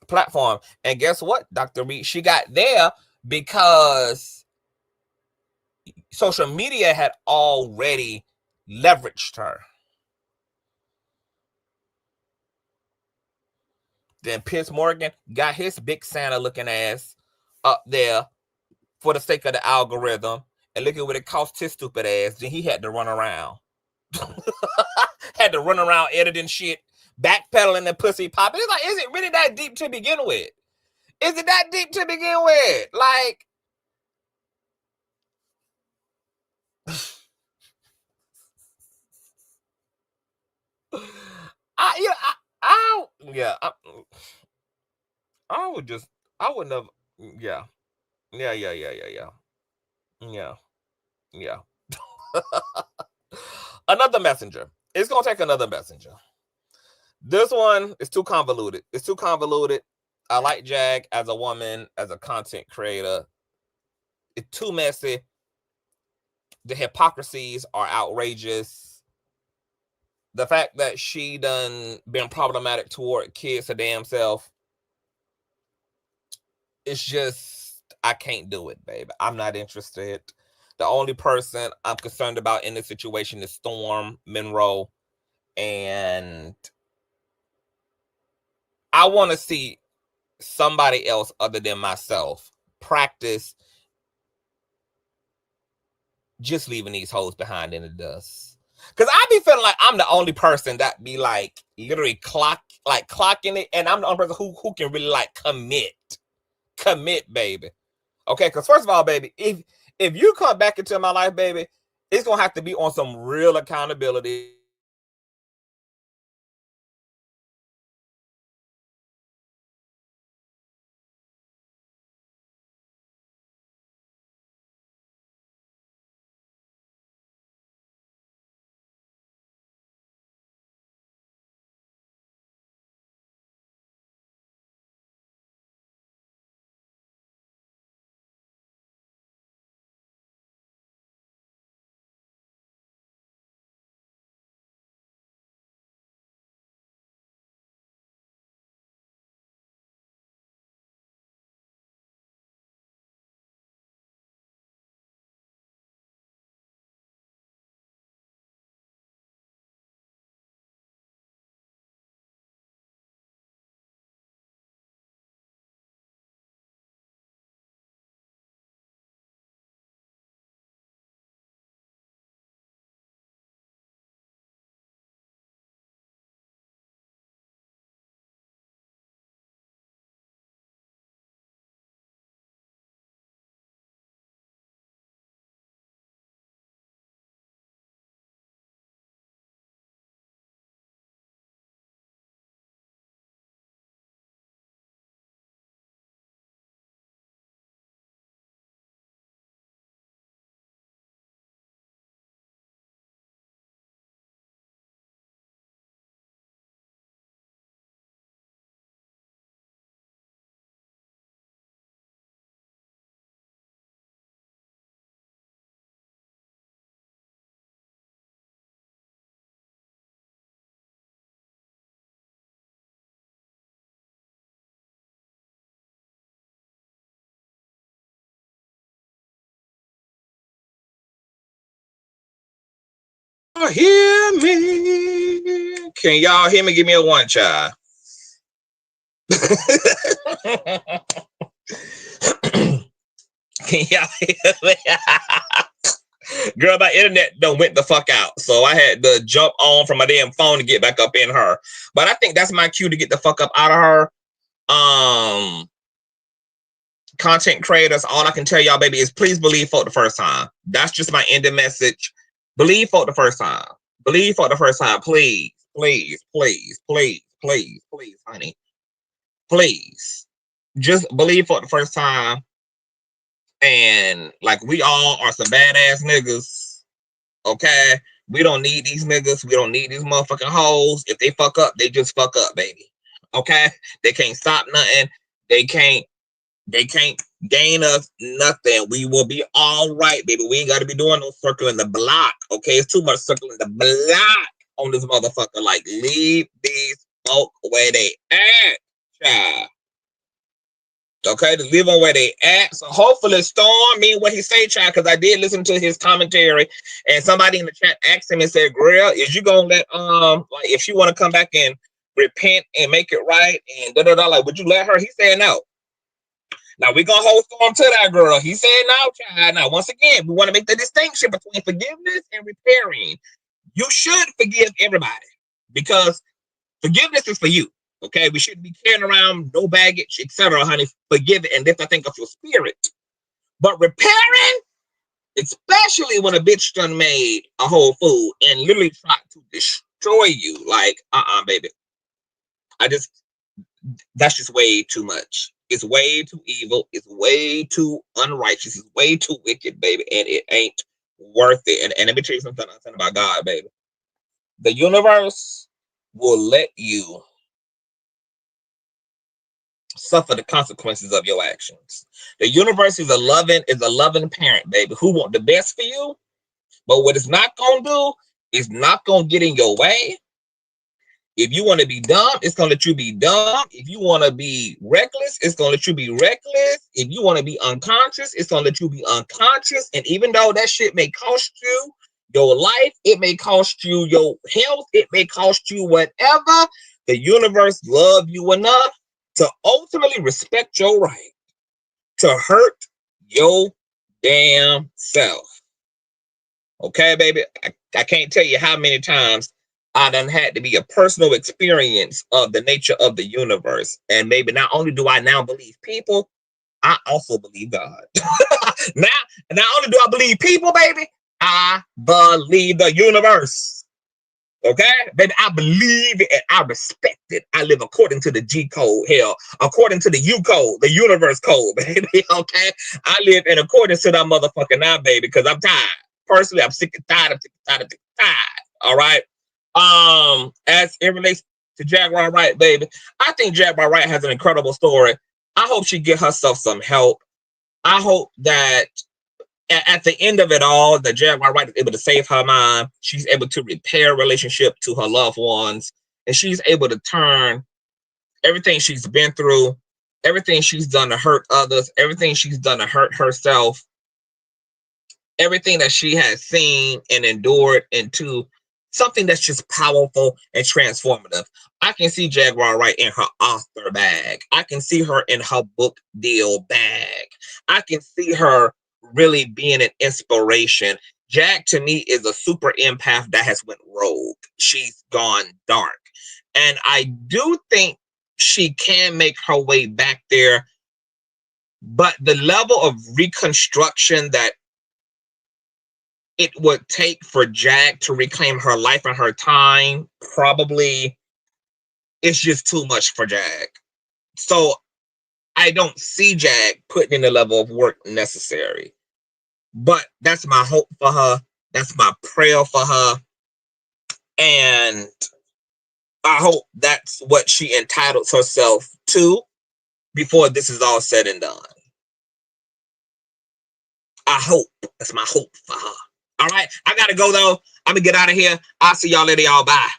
platform. And guess what, Dr. Reed? She got there because social media had already leveraged her. Then Piers Morgan got his big Santa looking ass up there for the sake of the algorithm. And look at what it cost his stupid ass. Then he had to run around. Had to run around editing shit, backpedaling and pussy popping. It's like, is it really that deep to begin with? Is it that deep to begin with? Like, I would never, yeah. Another messenger. It's gonna take another messenger. This one is too convoluted. It's too convoluted. I like Jag as a woman, as a content creator. It's too messy. The hypocrisies are outrageous. The fact that she done been problematic toward kids her damn self, it's just, I can't do it, baby. I'm not interested. The only person I'm concerned about in this situation is Storm Monroe. And I want to see somebody else other than myself practice just leaving these hoes behind in the dust. Because I be feeling like I'm the only person that be like literally clocking it. And I'm the only person who can really like commit, baby. Okay, because first of all, baby, if you come back into my life, baby, it's gonna have to be on some real accountability. Hear me? Can y'all hear me? Give me a one, child. Can y'all hear me? Girl, my internet done went the fuck out, so I had to jump on from my damn phone to get back up in her. But I think that's my cue to get the fuck up out of her. Content creators, all I can tell y'all, baby, is please believe for the first time. That's just my ending message. Believe for the first time. Believe for the first time, please, please, please, please, please, please, honey, please, just believe for the first time. And like, we all are some badass niggas, okay? We don't need these niggas. We don't need these motherfucking hoes. If they fuck up, they just fuck up, baby. Okay? They can't stop nothing. They can't gain us nothing. We will be all right, baby. We ain't got to be doing no circling the block, okay? It's too much circling the block on this motherfucker. Like, leave these folk where they at, child. Okay, just leave them where they at. So hopefully Storm mean what he say, child, because I did listen to his commentary, and somebody in the chat asked him and said, Gworlllll, is you gonna let like, if she want to come back and repent and make it right and da-da-da, like, would you let her? He said no. Now we're gonna hold Storm to that, girl. He said no, child. Now, once again, we want to make the distinction between forgiveness and repairing. You should forgive everybody because forgiveness is for you. Okay, we shouldn't be carrying around no baggage, etc., honey. Forgive it and lift, I think, of your spirit. But repairing, especially when a bitch done made a whole fool and literally tried to destroy you, like, baby. That's just way too much. It's way too evil. It's way too unrighteous. It's way too wicked, baby. And it ain't worth it. And let me tell you something about God, baby. The universe will let you suffer the consequences of your actions. The universe is a loving parent, baby, who want the best for you. But what it's not gonna do is not gonna get in your way. If you want to be dumb, it's gonna let you be dumb. If you want to be reckless, it's gonna let you be reckless. If you want to be unconscious, it's gonna let you be unconscious. And even though that shit may cost you your life, it may cost you your health, it may cost you whatever, the universe love you enough to ultimately respect your right to hurt your damn self. Okay, baby? I can't tell you how many times I done had to be a personal experience of the nature of the universe. And maybe not only do I now believe people, I also believe God. Now, not only do I believe people, baby, I believe the universe. Okay, baby, I believe it and I respect it. I live according to the G code, hell, according to the U code, the universe code, baby. Okay, I live in accordance to that motherfucking now, baby, because I'm tired. Personally, I'm sick and tired. I'm sick and tired. I'm sick and tired. All right. As it relates to Jaguar Wright, baby, I think Jaguar Wright has an incredible story. I hope she get herself some help. I hope that at the end of it all, the Jaguar Wright is able to save her mind. She's able to repair a relationship to her loved ones, and she's able to turn everything she's been through, everything she's done to hurt others, everything she's done to hurt herself, everything that she has seen and endured into something that's just powerful and transformative. I can see Jaguar Wright in her author bag. I can see her in her book deal bag. I can see her really being an inspiration. Jag to me is a super empath that has went rogue. She's gone dark. And I do think she can make her way back there. But the level of reconstruction that it would take for Jag to reclaim her life and her time, probably it's just too much for Jag. So I don't see Jag putting in the level of work necessary. But that's my hope for her. That's my prayer for her. And I hope that's what she entitles herself to before this is all said and done. I hope. That's my hope for her. All right. I got to go, though. I'm going to get out of here. I'll see y'all later, y'all. Bye.